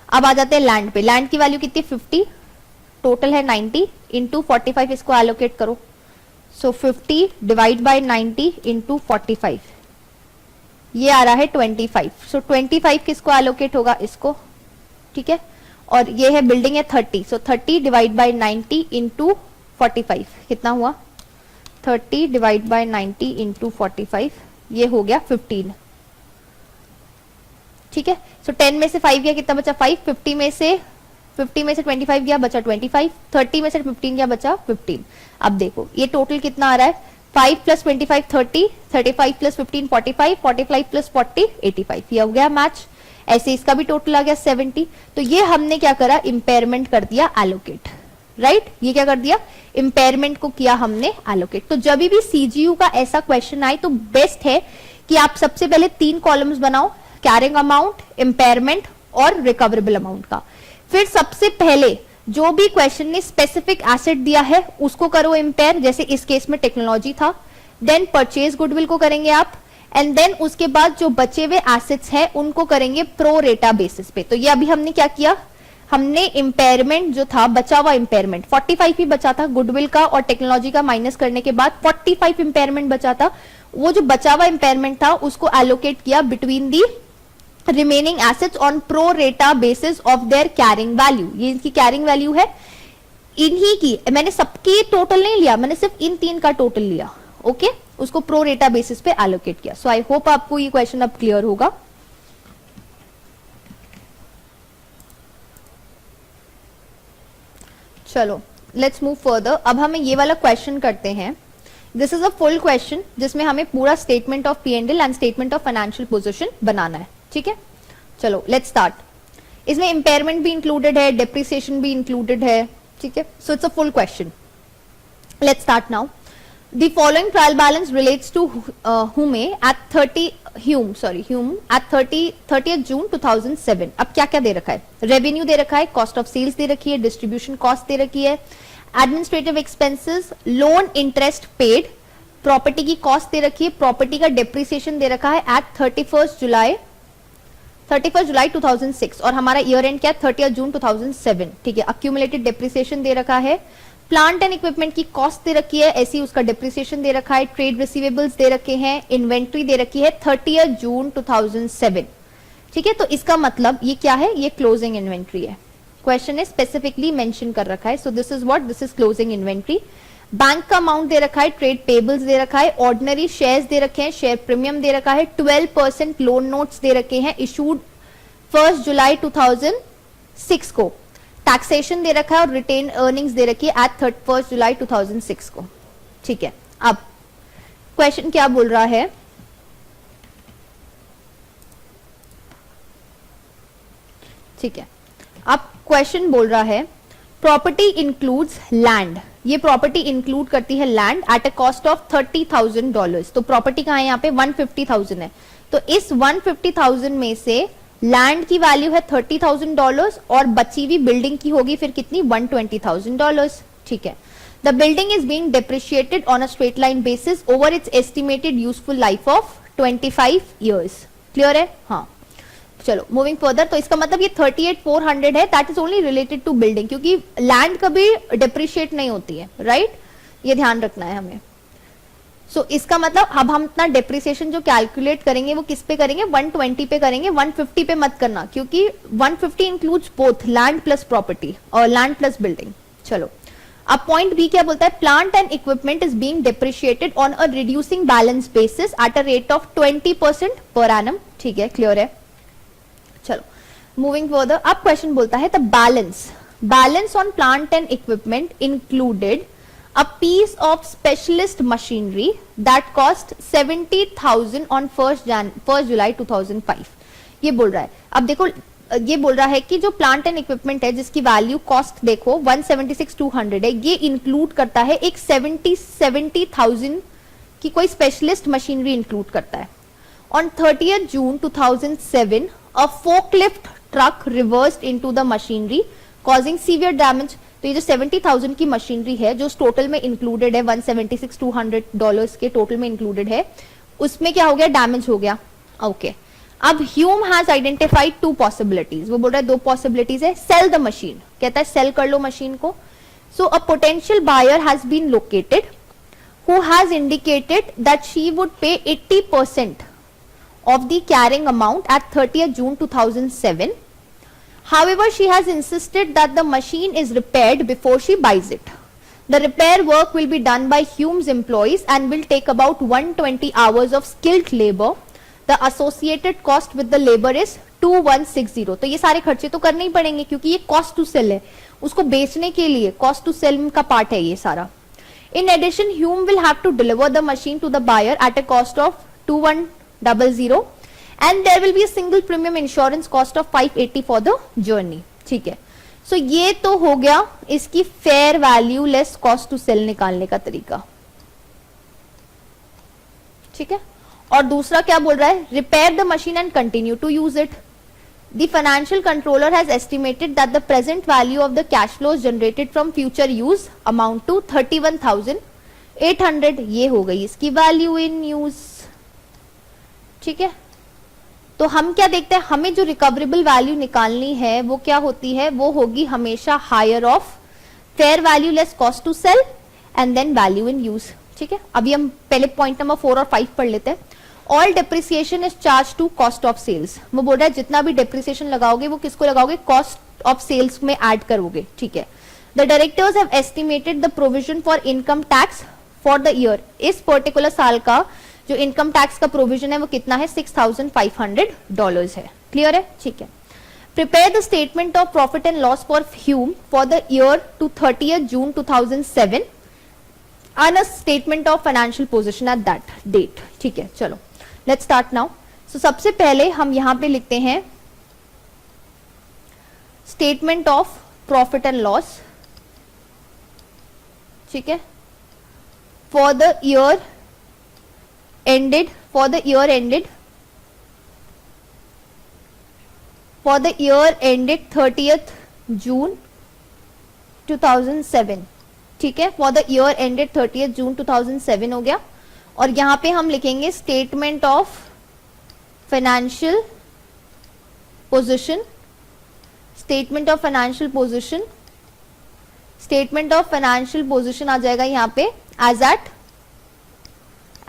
अब आ जाते हैं लैंड पे, लैंड की वैल्यू कितनी 50, टोटल है 90 इंटू 45, इसको एलोकेट करो, सो 50 डिवाइड बाय 90 इंटू 45, ये आ रहा है 25। सो 25 किसको एलोकेट होगा, इसको, ठीक है। और ये है बिल्डिंग है 30, सो 30 डिवाइड बाय 90 इंटू 45 कितना हुआ, 30 डिवाइड बाय 90 इंटू 45, ये हो गया 15, ठीक है। सो 10 में से 5 गया, कितना बचा 5, 50 में से 25 गया, बचा 25, 30 में से 15 गया, बचा 15। अब देखो ये टोटल कितना आ रहा है, 5 प्लस 25 30, 35 प्लस 15 45, 45 प्लस 40 85, ये हो गया मैच। ऐसे इसका भी टोटल आ गया 70। तो ये हमने क्या करा, इंपेयरमेंट कर दिया एलोकेट, राइट, ये क्या कर दिया, इंपेयरमेंट को किया हमने एलोकेट। तो जब भी सीजीयू का ऐसा क्वेश्चन आए तो बेस्ट है कि आप सबसे पहले 3 कॉलम्स बनाओ, कैरिंग अमाउंट, इंपेयरमेंट और रिकवरेबल अमाउंट का। फिर सबसे पहले जो भी क्वेश्चन ने स्पेसिफिक एसेट दिया है उसको करो इंपेयर, जैसे इस केस में टेक्नोलॉजी था, देन परचेज गुडविल को करेंगे आप, एंड देन उसके बाद जो बचे हुए एसेट्स हैं उनको करेंगे प्रो रेटा बेसिस पे। तो ये अभी हमने क्या किया, हमने इंपेयरमेंट जो था, बचा हुआ इंपेयरमेंट 45 ही बचा था, गुडविल का और टेक्नोलॉजी का माइनस करने के बाद 45 इंपेयरमेंट बचा था, वो जो बचा हुआ इंपेयरमेंट था उसको एलोकेट किया between the remaining assets on pro रेटा basis of their carrying value. ये इनकी कैरिंग वैल्यू है, इन्हीं की, मैंने सबकी टोटल नहीं लिया, मैंने सिर्फ इन 3 का टोटल लिया, ओके, उसको प्रो रेटा बेसिस पे एलोकेट किया। सो आई होप आपको ये क्वेश्चन अब क्लियर होगा। चलो लेट्स मूव फर्दर। अब हमें ये वाला क्वेश्चन करते हैं, this is a full question जिसमें हमें पूरा statement of P&L and statement of financial position बनाना है, ठीक है। चलो लेट्स स्टार्ट। इसमें इंपेयरमेंट भी इंक्लूडेड है, डेप्रिसिएशन भी इंक्लूडेड है, ठीक है। So it's a full question, let's start now. The following trial balance relates to Hume at 30th June 2007। अब क्या क्या दे रखा है, रेवेन्यू दे रखा है, कॉस्ट ऑफ सेल्स दे रखी है, डिस्ट्रीब्यूशन कॉस्ट दे रखी है, administrative expenses, loan interest paid, property की कॉस्ट दे रखी है, प्रॉपर्टी का डेप्रिसिएशन दे रखा है एट 31st जुलाई 2006, और हमारा ईयर एंड क्या है 30th जून 2007, ठीक है। अक्यूमुलेटेड डेप्रिसिएशन दे रखा है, प्लांट एंड इक्विपमेंट की कॉस्ट दे रखी है, ऐसी उसका डेप्रिसिएशन दे रखा है, ट्रेड रिसीवेबल्स दे रखे हैं, इन्वेंट्री दे रखी है 30th जून 2007, ठीक है। तो इसका मतलब ये क्या है, ये क्लोजिंग इन्वेंट्री है, क्वेश्चन ने स्पेसिफिकली मेंशन कर रखा है। सो this is what, this is closing inventory. Bank का अमाउंट दे रखा है, ट्रेड पेबल्स दे रखा है, ऑर्डिनरी शेयर्स दे रखे हैं, शेयर प्रीमियम दे रखा है, 12% लोन नोट्स दे रखे हैं, इशूड 1 जुलाई 2006 को, टैक्सेशन दे रखा है और रिटेन अर्निंग्स दे रखी है एट 31 जुलाई 2006 को, ठीक है। अब क्वेश्चन क्या बोल रहा है, ठीक है। अब क्वेश्चन बोल रहा है प्रॉपर्टी इंक्लूड्स लैंड, ये प्रॉपर्टी इंक्लूड करती है land at a cost of $30,000। तो प्रॉपर्टी कहाँ है यहाँ पे 150,000 है, तो इस 150,000 में से लैंड की वैल्यू है $30,000 और बची हुई बिल्डिंग की होगी फिर कितनी, $120,000। ठीक है। The building is being depreciated on a straight line basis over it's estimated useful life of 25 years. Clear है? हाँ, चलो मूविंग फर्दर। तो इसका मतलब ये 38,400 है, that is only related to building, क्योंकि लैंड कभी डिप्रिशिएट नहीं होती है, राइट? ये ध्यान रखना है हमें। सो इसका मतलब अब हम अपना डेप्रिसिएशन जो कैलकुलेट करेंगे वो किस पे करेंगे, 120 पे करेंगे, 150 पे मत करना, क्योंकि 150 includes both land plus property और लैंड प्लस बिल्डिंग। चलो अब पॉइंट बी क्या बोलता है, plant and equipment is being depreciated on a reducing balance basis at a rate of 20% per annum. ठीक है, क्लियर है? चलो मूविंग फर्दर। अब क्वेश्चन बोलता है the balance on plant and equipment included a piece of specialist machinery that cost 70,000 on 1st July 2005। ये बोल रहा है, अब देखो ये बोल रहा है कि जो प्लांट एंड इक्विपमेंट है जिसकी वैल्यू कॉस्ट देखो 176,200 है, ये इंक्लूड करता है एक 70,000 की कोई स्पेशलिस्ट मशीनरी इंक्लूड करता है। On 30th June 2007 a forklift truck reversed into the machinery causing severe damage। तो ये जो 70,000 की मशीनरी है जो टोटल में इंक्लूडेड है, $176,200 के टोटल में इंक्लूडेड है, उसमें क्या हो गया, डैमेज हो गया। ओके अब ह्यूम हैज आइडेंटिफाइड 2 पॉसिबिलिटीज, वो बोल रहा है 2 पॉसिबिलिटीज है। सेल द मशीन, कहता है सेल कर लो मशीन को। So a potential buyer has been located who has indicated that she would pay 80% of the carrying amount at 30th June 2007। However, she has insisted that the machine is repaired before she buys it. The repair work will be done by Hume's employees and will take about 120 hours of skilled labor. The associated cost with the labor is 2160। तो ये सारे खर्चे तो करने ही पड़ेंगे क्योंकि ये cost to cell है, उसको बेचने के लिए कॉस्ट टू सेल का पार्ट है ये सारा। In addition, Hume will have to deliver the machine to the buyer at a cost of 2100 and there will be a single premium insurance cost of 580 for the journey। ठीक है, सो ये तो हो गया इसकी fair value less cost to sell निकालने का तरीका। ठीक है, और दूसरा क्या बोल रहा है, repair the machine and continue to use it. The financial controller has estimated that the present value of the cash flows generated from future use amount to 31,800। ये हो गई इसकी वैल्यू इन यूज। ठीक है, तो हम क्या देखते हैं, हमें जो रिकवरेबल वैल्यू निकालनी है वो क्या होती है, वो होगी हमेशा higher of fair value less cost to sell and then value in use. ठीक है, अभी हम पहले पॉइंट नंबर 4 और 5 पढ़ लेते हैं। All depreciation is charge to cost of sales. वो बोल रहा है जितना भी डेप्रिसिएशन लगाओगे वो किसको लगाओगे, कॉस्ट ऑफ सेल्स में ऐड करोगे। ठीक है, the directors have estimated the provision for income tax for the year. इस पर्टिकुलर साल का जो इनकम टैक्स का प्रोविजन है वो कितना है, $6,500 है। क्लियर है? ठीक है। Prepare the statement of profit and loss for Hume for the year to 30th June 2007 and a statement of financial position at that date। ठीक है, चलो लेट्स स्टार्ट नाउ। सो सबसे पहले हम यहां पे लिखते हैं statement of profit and loss. ठीक है, for the year ended for the year ended 30th June 2007। ठीक है, for the year ended 30th June 2007 हो गया। और यहां पे हम लिखेंगे statement of financial position. Statement of financial position, statement of financial position आ जाएगा यहां पे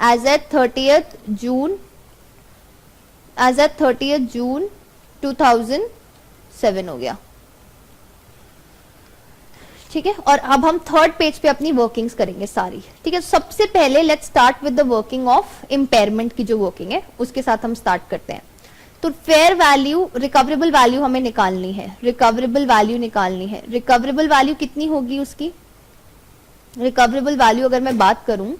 as at 30th June 2007 हो गया। ठीक है, और अब हम थर्ड पेज पे अपनी वर्किंग्स करेंगे सारी। ठीक है, सबसे पहले let's start with the working of impairment की जो वर्किंग है उसके साथ हम स्टार्ट करते हैं। तो फेयर वैल्यू, रिकवरेबल वैल्यू हमें निकालनी है, रिकवरेबल वैल्यू निकालनी है। रिकवरेबल वैल्यू कितनी होगी उसकी, रिकवरेबल वैल्यू अगर मैं बात करूं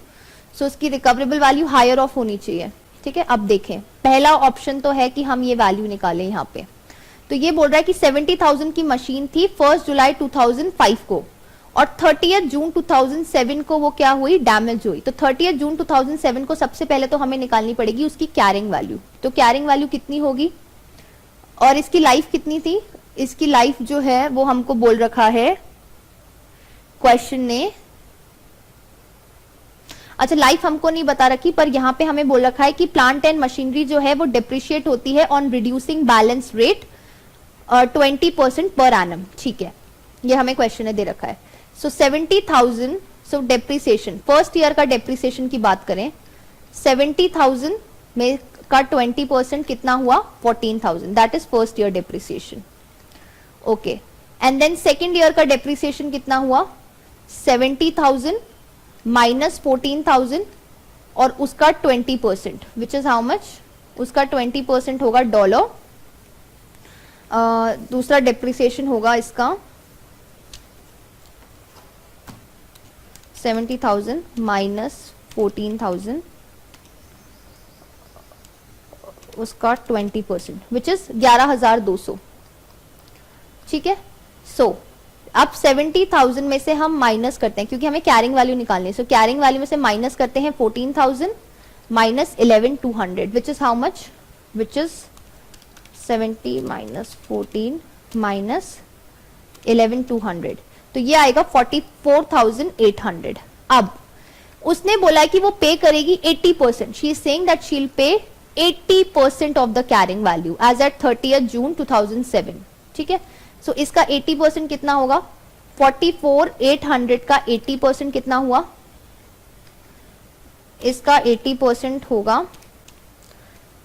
सो उसकी रिकवरेबल वैल्यू हायर ऑफ होनी चाहिए। ठीक है, अब देखें पहला ऑप्शन तो है कि हम ये वैल्यू निकालें यहाँ पे। तो ये बोल रहा है कि 70,000 की मशीन थी 1 जुलाई 2005 को और 30 जून 2007 को वो क्या हुई, डैमेज हुई। तो 30 जून 2007 को सबसे पहले तो हमें निकालनी पड़ेगी उसकी कैरिंग वैल्यू। तो कैरिंग वैल्यू कितनी होगी और इसकी लाइफ कितनी थी, इसकी लाइफ जो है वो हमको बोल रखा है क्वेश्चन ने, अच्छा लाइफ हमको नहीं बता रखी, पर यहां पे हमें बोल रखा है कि प्लांट एंड मशीनरी जो है वो डिप्रिशिएट होती है on reducing balance rate 20% per annum. ठीक है, ये हमें क्वेश्चन ने दे रखा है। सो 70,000, सो डेप्रिसिएशन फर्स्ट ईयर का डेप्रिसिएशन की बात करें, 70,000 में का 20% कितना हुआ, 14,000, that is first year depreciation. Okay, and then second year का डेप्रिसिएशन कितना हुआ, 70,000 माइनस 14,000 और उसका 20%, विच इज हाउ मच, उसका 20% होगा $। दूसरा डेप्रिसिएशन होगा इसका 70,000 माइनस 14,000, उसका 20%, विच इज 11,200। ठीक है, सो अब 70,000 में से हम माइनस करते हैं क्योंकि हमें कैरिंग वैल्यू निकालनी है। सो कैरिंग वैल्यू में से माइनस करते हैं 14,000 minus 11,200, which is how much, which is 70 minus 14 minus 11,200, तो ये आएगा 44,800। अब उसने बोला है कि वो पे करेगी 80%, she is saying that she will pay 80% of the carrying value as at 30 June 2007। ठीक है, सो इसका 80% कितना होगा, 44,800 का 80% कितना हुआ, इसका 80% होगा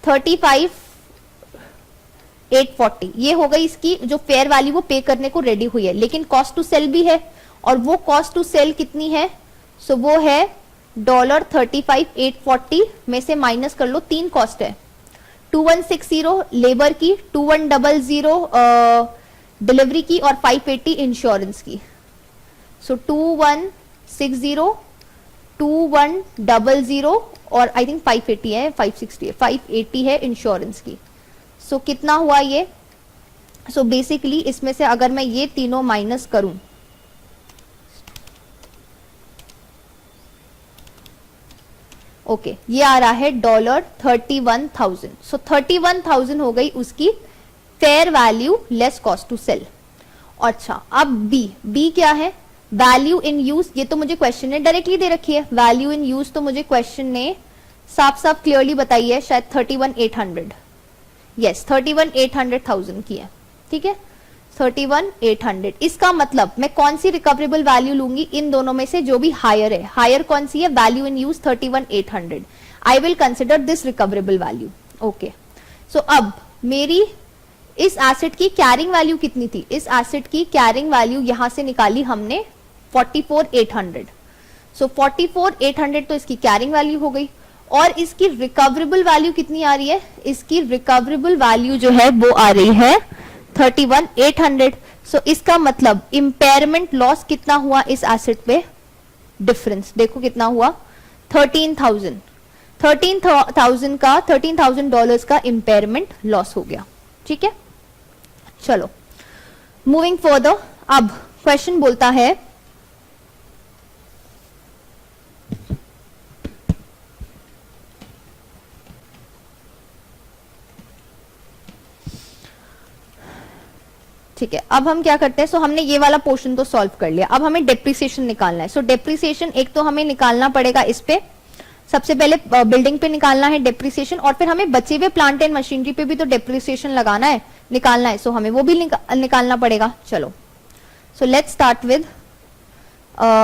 35,840। ये हो गई इसकी जो फेयर वैल्यू वो पे करने को रेडी हुई है, लेकिन कॉस्ट टू सेल भी है और वो कॉस्ट टू सेल कितनी है, सो वो है $35,840 में से माइनस कर लो, तीन कॉस्ट है, 2160 लेबर की, 2100 डिलीवरी की और 580 इंश्योरेंस की। सो 2160, 2100 और आई थिंक 580 है, 560 है, 580 है इंश्योरेंस की। सो कितना हुआ ये, सो बेसिकली इसमें से अगर मैं ये तीनों माइनस करूं, ओके, ये आ रहा है $31,000। सो 31,000 हो गई उसकी fair value less cost to sell. अच्छा, अब बी क्या है, वैल्यू इन यूज, ये तो मुझे क्वेश्चन ने डायरेक्टली दे रखी है, वैल्यू इन यूज तो मुझे क्वेश्चन ने साफ साफ क्लियरली बताई है, शायद 31,800, यस 31,800,000 की है। ठीक है, 31,800, इसका मतलब मैं कौन सी रिकवरेबल वैल्यू लूंगी, इन दोनों में से जो भी हायर है, हायर कौन सी है, value in use 31,800, I will consider this recoverable value. Okay, so अब मेरी इस एसेट की कैरिंग वैल्यू कितनी थी, इस एसेट की कैरिंग वैल्यू यहां से निकाली हमने 44,800। सो 44,800 तो इसकी कैरिंग वैल्यू हो गई, और इसकी रिकवरेबल वैल्यू कितनी आ रही है, इसकी रिकवरेबल वैल्यू जो है वो आ रही है 31,800। सो इसका मतलब इंपेयरमेंट लॉस कितना हुआ इस एसेट पे, डिफरेंस देखो कितना हुआ, 13,000 का $13,000 का इंपेयरमेंट लॉस हो गया। ठीक है, चलो मूविंग फर्दर। अब क्वेश्चन बोलता है ठीक है, अब हम क्या करते हैं, सो हमने ये वाला पोर्शन तो सॉल्व कर लिया, अब हमें डेप्रिसिएशन निकालना है। सो डेप्रिसिएशन एक तो हमें निकालना पड़ेगा, इस पे सबसे पहले बिल्डिंग पे निकालना है डेप्रिसिएशन, और फिर हमें बचे हुए प्लांट एंड मशीनरी पे भी तो डेप्रिसिएशन लगाना है, निकालना है, सो हमें वो भी निकालना पड़ेगा। चलो, so let's start with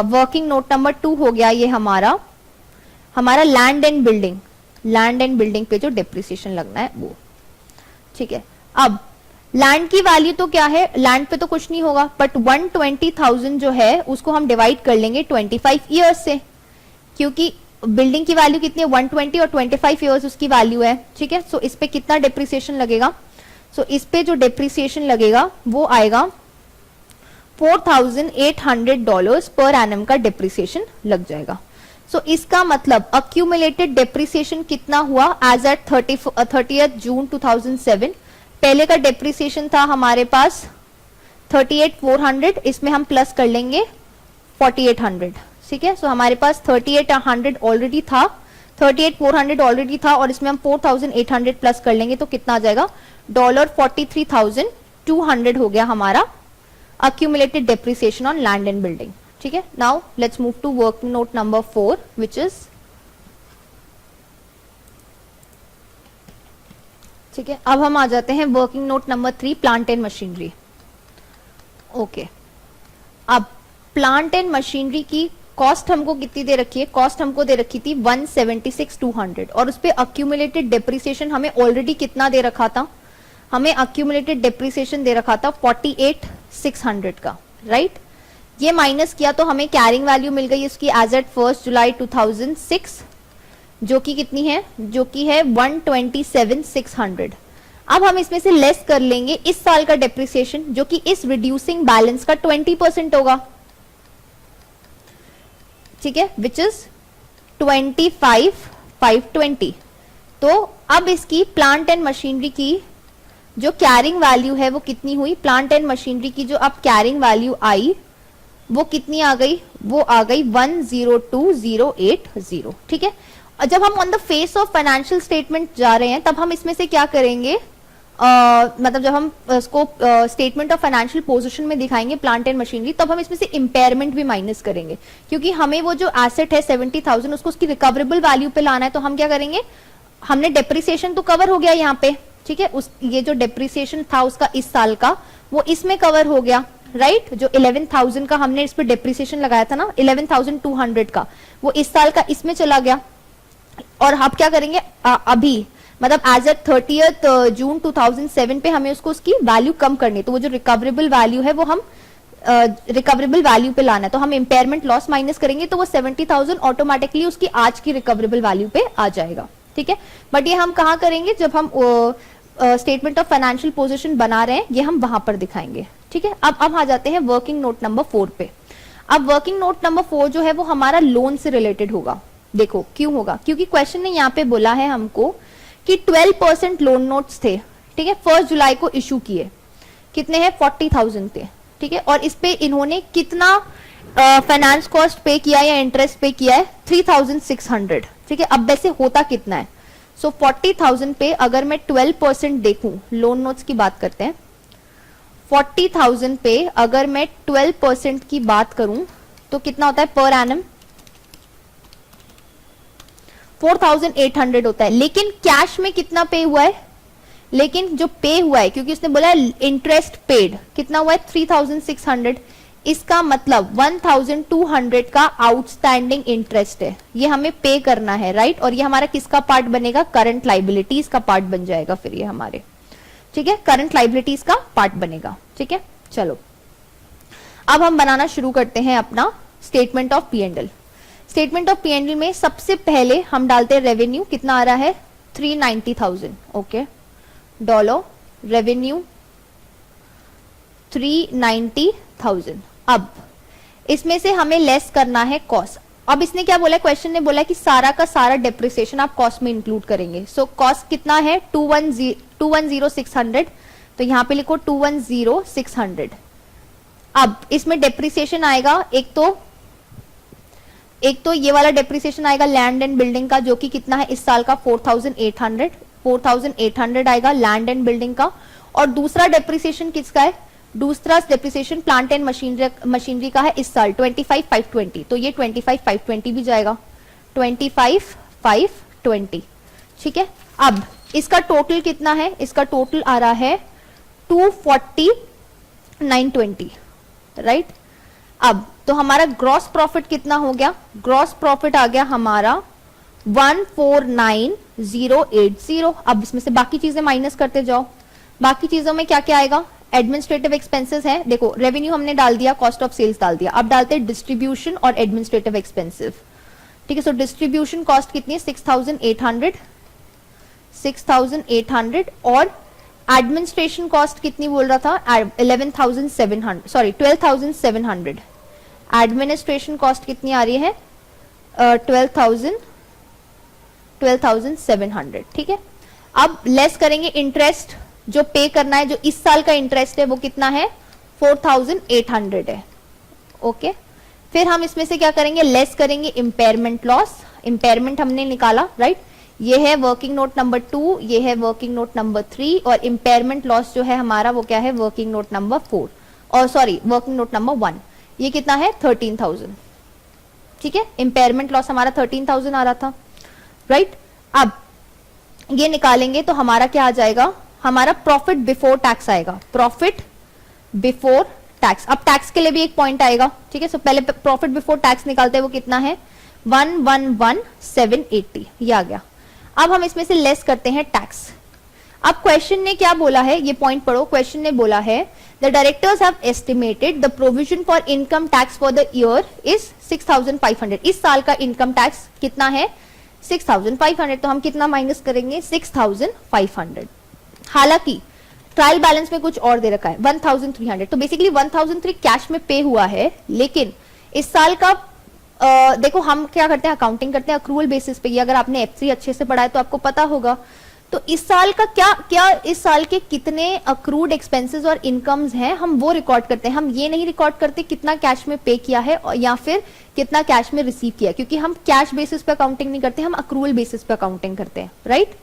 working note number 2 हो गया ये हमारा लैंड एंड बिल्डिंग पे जो डेप्रिसिएशन लगना है वो। ठीक है, अब लैंड की वैल्यू तो क्या है, लैंड पे तो कुछ नहीं होगा, बट 120,000 जो है उसको हम डिवाइड कर लेंगे 25 ईयर्स से, क्योंकि बिल्डिंग की वैल्यू कितनी है 120 और 25 ईयर्स उसकी वैल्यू है। ठीक है, सो इस पे कितना डेप्रिसिएशन लगेगा, सो इस पे जो डेप्रिसिएशन लगेगा वो आएगा $4,800 पर एनम का डेप्रिसिएशन लग जाएगा। सो इसका मतलब अक्यूमुलेटेड डेप्रिसिएशन कितना हुआ एज एट 30 जून 2007, पहले का डेप्रिसिएशन था हमारे पास 38,400, इसमें हम प्लस कर लेंगे 4,800, ठीक है। सो हमारे पास 38,100 ऑलरेडी था, 38,400 ऑलरेडी था और इसमें हम 4,800 प्लस कर लेंगे तो कितना आ जाएगा, $43,200 हो गया हमारा accumulated depreciation on land and building, ठीक है। Now let's move to working note number 4 which is, ठीक है। अब हम आ जाते हैं working note number 3 plant and machinery. Okay, अब प्लांट एंड मशीनरी की कॉस्ट हमको कितनी दे रखी है, कॉस्ट हमको दे रखी थी 176,200 और उस पे अक्यूमुलेटेड डेप्रिसिएशन हमें ऑलरेडी कितना दे रखा था, हमें अक्यूमुलेटेड डेप्रिसिएशन दे रखा था 48,600 का, राइट। ये माइनस किया तो हमें कैरिंग वैल्यू मिल गई उसकी एज एट 1 जुलाई 2006 जो कि कितनी है, जो कि है 127,600। अब हम इसमें से लेस कर लेंगे इस साल का डेप्रिसिएशन जो कि इस रिड्यूसिंग बैलेंस का 20% होगा, ठीक है, विच इज 25,520। तो अब इसकी प्लांट एंड मशीनरी की जो कैरिंग वैल्यू है वो कितनी हुई, प्लांट एंड मशीनरी की जो अब कैरिंग वैल्यू आई वो कितनी आ गई, वो आ गई 102,080, ठीक है। और जब हम on the face of financial statement जा रहे हैं तब हम इसमें से क्या करेंगे, मतलब जब हम इसको स्टेटमेंट ऑफ फाइनेंशियल पोजीशन में दिखाएंगे प्लांट एंड मशीनरी तब हम इसमें से इम्पेयरमेंट भी माइनस करेंगे, क्योंकि हमें वो जो एसेट है 70,000 उसको उसकी रिकवरेबल वैल्यू पे लाना है। तो हम क्या करेंगे, हमने डेप्रिसिएशन तो कवर हो गया यहाँ पे, ठीक है, उस ये जो डेप्रिसिएशन था उसका इस साल का वो इसमें कवर हो गया, राइट। जो 11,000 का हमने इस पे डेप्रिसिएशन लगाया था ना 11,200 का, वो इस साल का इसमें चला गया। और आप क्या करेंगे अभी, मतलब एज एट 30th जून 2007 पे हमें उसको उसकी वैल्यू कम करनी है, तो वो जो रिकवरेबल वैल्यू है वो हम रिकवरेबल वैल्यू पे लाना है। तो हम इम्पेयरमेंट लॉस माइनस करेंगे तो वो 70,000 ऑटोमेटिकली उसकी आज की रिकवरेबल वैल्यू पे आ जाएगा, ठीक है। बट ये हम कहाँ करेंगे, जब हम स्टेटमेंट ऑफ फाइनेंशियल पोजीशन बना रहे हैं ये हम वहां पर दिखाएंगे, ठीक है। अब आ जाते हैं वर्किंग नोट नंबर 4 पे। अब वर्किंग नोट नंबर 4 जो है वो हमारा लोन से रिलेटेड होगा। देखो क्यों होगा, क्योंकि क्वेश्चन ने यहाँ पे बोला है हमको कि 12% लोन नोट्स थे, ठीक है, 1 जुलाई को इशू किए, कितने हैं 40,000 थे, ठीक है। और इस पे इन्होंने कितना फाइनेंस कॉस्ट पे किया या इंटरेस्ट पे किया है 3,600, ठीक है। अब वैसे होता कितना है, सो 40,000 पे अगर मैं 12% देखूं, लोन नोट्स की बात करते हैं, 40,000 पे अगर मैं 12% की बात करूं तो कितना होता है पर एनम 4,800 होता है। लेकिन कैश में कितना पे हुआ है, लेकिन जो पे हुआ है, क्योंकि उसने बोला इंटरेस्ट पेड कितना हुआ है 3,600, इसका मतलब 1,200 का आउटस्टैंडिंग इंटरेस्ट है, ये हमें पे करना है, राइट। और ये हमारा किसका पार्ट बनेगा, करंट लाइबिलिटीज का पार्ट बन जाएगा फिर ये हमारे, ठीक है, करंट लाइबिलिटीज का पार्ट बनेगा, ठीक है। चलो अब हम बनाना शुरू करते हैं अपना statement of P and L. Statement of P and L में सबसे पहले हम डालते हैं रेवेन्यू, कितना आ रहा है 390,000, ओके, डॉलर रेवेन्यू 390,000। अब इसमें से हमें लेस करना है कॉस्ट। अब इसने क्या बोला, क्वेश्चन ने बोला कि सारा का सारा डेप्रिसिएशन आप कॉस्ट में इंक्लूड करेंगे। सो कॉस्ट कितना है 210,600, तो यहां पे लिखो 210,600। अब इसमें डेप्रिसिएशन आएगा, एक तो ये वाला डेप्रिसिएशन आएगा लैंड एंड बिल्डिंग का, जो कि कितना है इस साल का 4,800 आएगा लैंड एंड बिल्डिंग का। और दूसरा डेप्रिसिएशन किसका है, दूसरा डेप्रिसिएशन प्लांट एंड मशीनरी का है इस साल 25,520, तो ये 25,520 भी जाएगा 25,520, ठीक है। अब इसका टोटल कितना है, इसका टोटल आ रहा है 240,920, राइट। अब तो हमारा ग्रॉस प्रॉफिट कितना हो गया, ग्रॉस प्रॉफिट आ गया हमारा 149,080। अब इसमें से बाकी चीजें माइनस करते जाओ, बाकी चीजों में क्या क्या आएगा, एडमिनिस्ट्रेटिव एक्सपेंसेस है, देखो रेवेन्यू हमने डाल दिया, कॉस्ट ऑफ सेल्स डाल दिया, अब डालते हैं डिस्ट्रीब्यूशन और एडमिनिस्ट्रेटिव एक्सपेंसिव, ठीक है। सो डिस्ट्रीब्यूशन कॉस्ट कितनी है 6,800 और एडमिनिस्ट्रेशन कॉस्ट कितनी बोल रहा था 12,700। एडमिनिस्ट्रेशन कॉस्ट कितनी आ रही है 12,700, ठीक है। अब लेस करेंगे इंटरेस्ट, जो पे करना है, जो इस साल का इंटरेस्ट है वो कितना है 4800 है। ओके, फिर हम इसमें से क्या करेंगे, लेस करेंगे इम्पेयरमेंट लॉस। इम्पेयरमेंट हमने निकाला, राइट, ये है वर्किंग नोट नंबर 2, ये है वर्किंग नोट नंबर 3, और इम्पेयरमेंट लॉस जो है हमारा वो क्या है वर्किंग नोट नंबर 4, और सॉरी वर्किंग नोट नंबर 1। ये कितना है 13,000। ठीक है, इम्पेयरमेंट लॉस हमारा 13,000 आ रहा था, राइट। अब ये निकालेंगे तो हमारा क्या आ जाएगा, हमारा प्रॉफिट बिफोर टैक्स आएगा, प्रॉफिट बिफोर टैक्स। अब टैक्स के लिए भी एक पॉइंट आएगा, ठीक है। सो पहले प्रॉफिट बिफोर टैक्स निकालते हैं, वो कितना है 111,780, ये आ गया। अब हम इसमें से लेस करते हैं टैक्स। अब क्वेश्चन ने क्या बोला है, ये पॉइंट पढ़ो। क्वेश्चन ने बोला है the directors have estimated the provision for income tax for the year is 6,500। इस साल का इनकम टैक्स कितना है 6,500, तो हम कितना माइनस करेंगे 6,500। हालांकि ट्रायल बैलेंस में कुछ और दे रखा है 1,300, तो बेसिकली 1,003 कैश में पे हुआ है। लेकिन इस साल का देखो हम क्या करते हैं, अकाउंटिंग करते हैं अक्रूवल बेसिस पे। ये अगर आपने F3 अच्छे से पढ़ा है तो आपको पता होगा। तो इस साल का क्या इस साल के कितने अक्रूड एक्सपेंसेस और इनकम्स हैं हम वो रिकॉर्ड करते हैं। हम ये नहीं रिकॉर्ड करते कितना कैश में पे किया है या फिर कितना कैश में रिसीव किया, क्योंकि हम कैश बेसिस पे अकाउंटिंग नहीं करते, हम अक्रूवल बेसिस पे अकाउंटिंग करते हैं, राइट।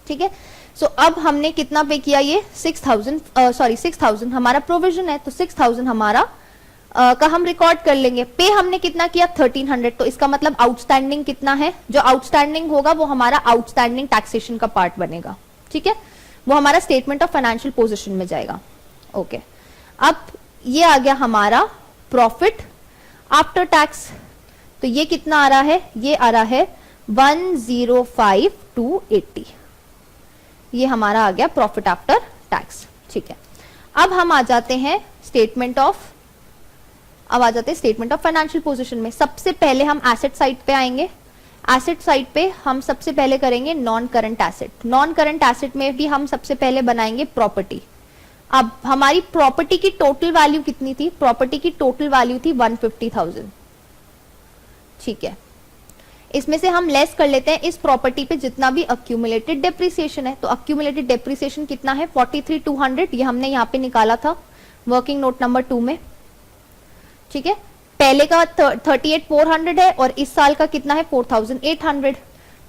ठीक है, सो अब हमने कितना पे किया, ये 6,000 हमारा प्रोविजन है, तो 6,000 हमारा का हम रिकॉर्ड कर लेंगे। पे हमने कितना किया 1,300, तो इसका मतलब आउटस्टैंडिंग कितना है, जो आउटस्टैंडिंग होगा वो हमारा आउटस्टैंडिंग टैक्सेशन का पार्ट बनेगा। ठीक है, वो हमारा स्टेटमेंट ऑफ फाइनेंशियल पोजीशन में जाएगा। ओके, अब ये आ गया हमारा प्रॉफिट आफ्टर टैक्स। तो ये कितना आ रहा है, ये आ रहा है 105,280। ये हमारा आ गया प्रॉफिट आफ्टर टैक्स। ठीक है, अब हम आ जाते हैं स्टेटमेंट ऑफ फाइनेंशियल पोजीशन में। सबसे पहले हम एसेट साइड पे आएंगे। एसेट साइड पे हम सबसे पहले करेंगे non current asset. Non current asset में भी हम सबसे पहले बनाएंगे प्रॉपर्टी। अब हमारी प्रॉपर्टी की टोटल वैल्यू कितनी थी, प्रॉपर्टी की टोटल वैल्यू थी 150,000। ठीक है, इसमें से हम लेस कर लेते हैं इस प्रॉपर्टी पे जितना भी अक्यूमुलेटेड डेप्रिसिएशन है। तो अक्यूमुलेटेड डेप्रिसिएशन कितना है 43,200, ये हमने यहाँ पे निकाला था वर्किंग नोट नंबर 2 में। ठीक है, पहले का 38,400 है और इस साल का कितना है 4,800,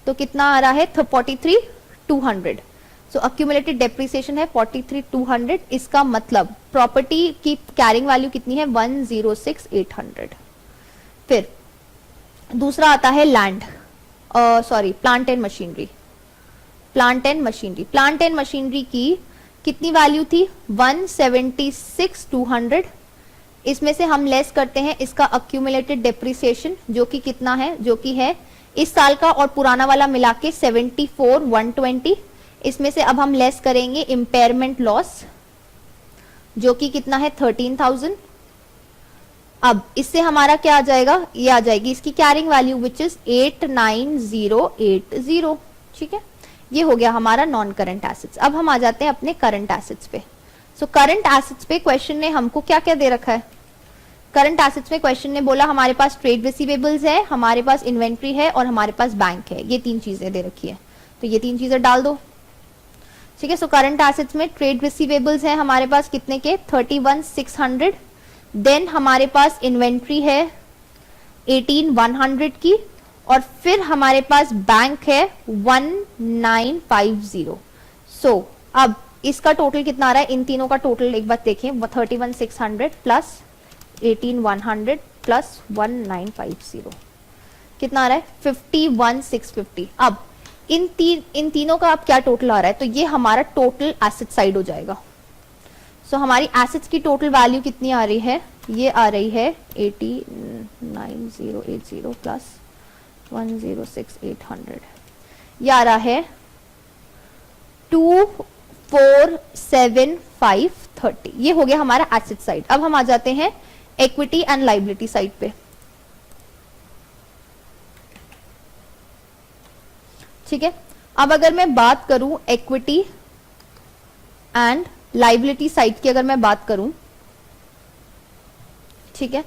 तो कितना आ रहा है 43,200। सो अक्यूमुलेटेड डेप्रिसिएशन है 43,200। इसका मतलब प्रॉपर्टी की कैरिंग वैल्यू कितनी है 106,800। फिर दूसरा आता है land, plant and machinery. Plant and machinery की कितनी वैल्यू थी 176,200। इसमें से हम लेस करते हैं इसका अक्यूमुलेटेड डेप्रिसिएशन जो कि कितना है, जो कि है इस साल का और पुराना वाला मिला के 74,120। इसमें से अब हम लेस करेंगे इम्पेयरमेंट लॉस जो कि कितना है 13,000। अब इससे हमारा क्या आ जाएगा, ये आ जाएगी इसकी कैरिंग वैल्यू विच इज 89080। ठीक है, ये हो गया हमारा नॉन करंट एसेट्स। अब हम आ जाते हैं अपने करंट एसेट्स पे। सो करंट एसेट्स पे क्वेश्चन ने हमको क्या क्या दे रखा है, करंट एसेट्स में क्वेश्चन ने बोला हमारे पास ट्रेड रिसीवेबल्स है, हमारे पास इन्वेंट्री है और हमारे पास बैंक है। ये 3 चीजें दे रखी है, तो ये 3 चीजें डाल दो। ठीक है, सो करंट एसेट्स में ट्रेड रिसीवेबल्स है हमारे पास कितने के 31,600। देन हमारे पास इन्वेंट्री है 18,100 की, और फिर हमारे पास बैंक है 1950। सो अब इसका टोटल कितना आ रहा है, इन तीनों का टोटल एक बार देखें 31,600 प्लस 18,100 प्लस 1950 कितना आ रहा है 51,650। अब इन तीनों का अब क्या टोटल आ रहा है, तो ये हमारा टोटल एसेट साइड हो जाएगा। सो हमारी एसेट्स की टोटल वैल्यू कितनी आ रही है, ये आ रही है 89,080 प्लस 106,800, ये आ रहा है 24,750। ये हो गया हमारा एसेट साइड। अब हम आ जाते हैं इक्विटी एंड लायबिलिटी साइड पे। ठीक है, अब अगर मैं बात करूं इक्विटी एंड लायबिलिटी साइड की, अगर मैं बात करूं, ठीक है,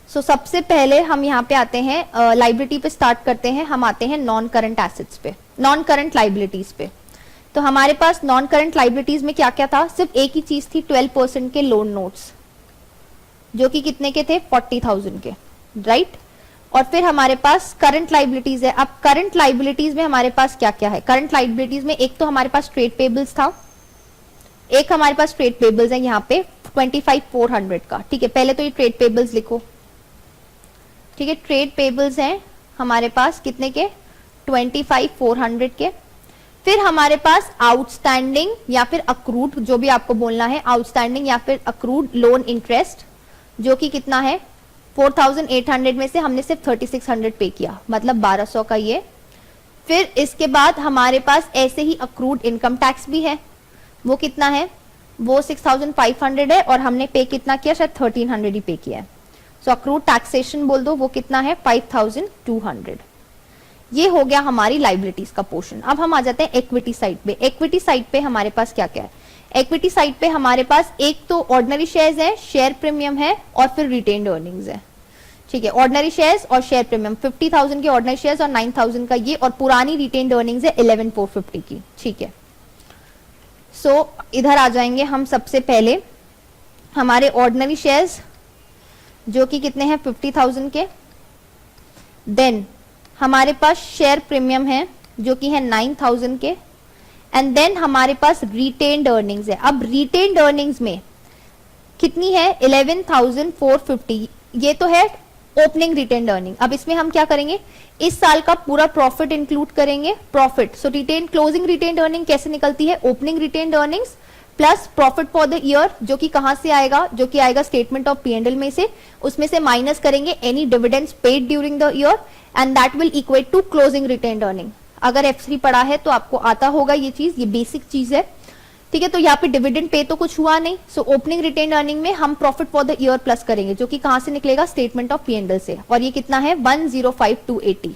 सो सबसे पहले हम यहां पे आते हैं लायबिलिटी पे स्टार्ट करते हैं। हम आते हैं नॉन करंट एसेट्स पे, नॉन करंट लायबिलिटीज पे। तो हमारे पास नॉन करंट लाइबिलिटीज में क्या क्या था, सिर्फ एक ही चीज थी, 12% के लोन नोट्स, जो कि कितने के थे, 40,000 के, राइट। और फिर हमारे पास करंट लाइबिलिटीज है। अब करंट लाइबिलिटीज में हमारे पास क्या क्या है, करंट लाइबिलिटीज में एक तो हमारे पास ट्रेड पेबल्स था, एक हमारे पास ट्रेड पेबल्स है यहाँ पे 25,400 का, ठीक है। पहले तो ये ट्रेड पेबल्स लिखो, ठीक है। ट्रेड पेबल्स हैं हमारे पास कितने के, 25,400 के। फिर हमारे पास आउटस्टैंडिंग या फिर अक्रूड, जो भी आपको बोलना है, आउटस्टैंडिंग या फिर अक्रूड लोन इंटरेस्ट, जो कि कितना है 4,800 में से हमने सिर्फ 3,600 पे किया, मतलब 1,200 का ये। फिर इसके बाद हमारे पास ऐसे ही अक्रूड इनकम टैक्स भी है, वो कितना है, वो 6,500 है और हमने पे कितना किया, शायद 1,300 ही पे किया है। सो अक्रूड टैक्सेशन बोल दो, वो कितना है 5,200। ये हो गया हमारी लाइबिलिटीज का पोर्शन। अब हम आ जाते हैं इक्विटी साइड पे। इक्विटी साइड पे हमारे पास क्या क्या है, इक्विटी साइड पे हमारे पास एक तो ऑर्डिनरी शेयर्स है, शेयर प्रीमियम है और फिर रिटेन्ड अर्निंग्स है, ठीक है। ऑर्डिनरी शेयर्स और शेयर प्रीमियम 50,000 के ऑर्डिनरी शेयर्स और 9,000 का ये, और पुरानी रिटेन्ड अर्निंग्स है 11,450 की, ठीक है। सो इधर आ जाएंगे हम, सबसे पहले हमारे ऑर्डिनरी शेयर्स जो कि कितने हैं 50,000 के। देन हमारे पास शेयर प्रीमियम है जो कि है 9,000 के। एंड देन हमारे पास रिटेन्ड अर्निंग्स है। अब रिटेन्ड अर्निंग्स में कितनी है 11,450, ये तो है ओपनिंग रिटेन्ड अर्निंग। अब इसमें हम क्या करेंगे, इस साल का पूरा प्रॉफिट इंक्लूड करेंगे, प्रॉफिट। सो रिटेन क्लोजिंग रिटेन्ड अर्निंग कैसे निकलती है, opening retained earnings plus profit for the year, जो कि कहां से आएगा, जो कि आएगा स्टेटमेंट ऑफ P&L में से, उसमें से माइनस करेंगे any dividends paid during the year and that will equate to closing retained earning. अगर F3 पढ़ा है तो आपको आता होगा ये चीज, ये बेसिक चीज है, ठीक है। तो यहाँ पे डिविडेंड पे तो कुछ हुआ नहीं, सो ओपनिंग रिटेन्ड अर्निंग में हम profit for the year plus करेंगे, जो कि कहां से निकलेगा, स्टेटमेंट ऑफ P&L से। और ये कितना है 105,280,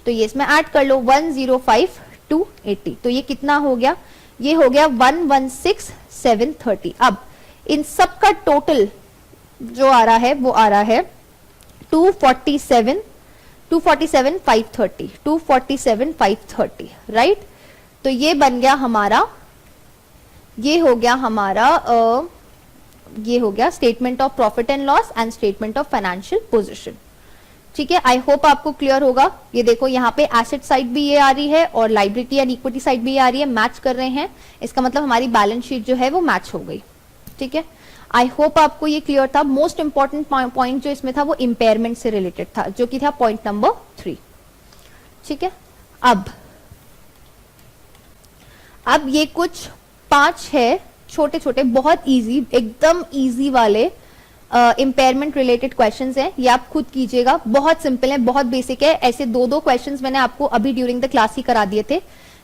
तो ये इसमें ऐड कर लो 105,280, तो ये कितना हो गया, ये हो गया 116,730। अब इन सब का टोटल जो आ रहा है वो आ रहा है 247,530, राइट। तो ये बन गया हमारा, ये हो गया statement of profit and loss and statement of financial position, ठीक है। आई होप आपको क्लियर होगा। ये देखो यहाँ पे एसेट साइड भी ये आ रही है और लाइबिलिटी एंड इक्विटी साइड भी ये आ रही है, मैच कर रहे हैं, इसका मतलब हमारी बैलेंस शीट जो है वो मैच हो गई, ठीक है। आई होप आपको ये क्लियर था। मोस्ट इंपॉर्टेंट पॉइंट जो इसमें था वो इम्पेयरमेंट से रिलेटेड था, जो कि था पॉइंट नंबर 3, ठीक है। अब ये कुछ 5 है छोटे छोटे, बहुत इजी, एकदम इजी वाले इम्पेयरमेंट रिलेटेड क्वेश्चंस हैं, ये आप खुद कीजिएगा, बहुत सिंपल है, बहुत बेसिक है। ऐसे 2 क्वेश्चंस मैंने आपको अभी ड्यूरिंग द क्लास ही करा दिए थे।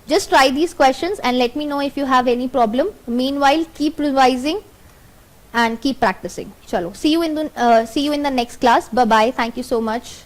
Just try these questions and let me know if you have any problem. Meanwhile keep revising and keep practicing. Chalo, see you in the next class. Bye bye. Thank you so much.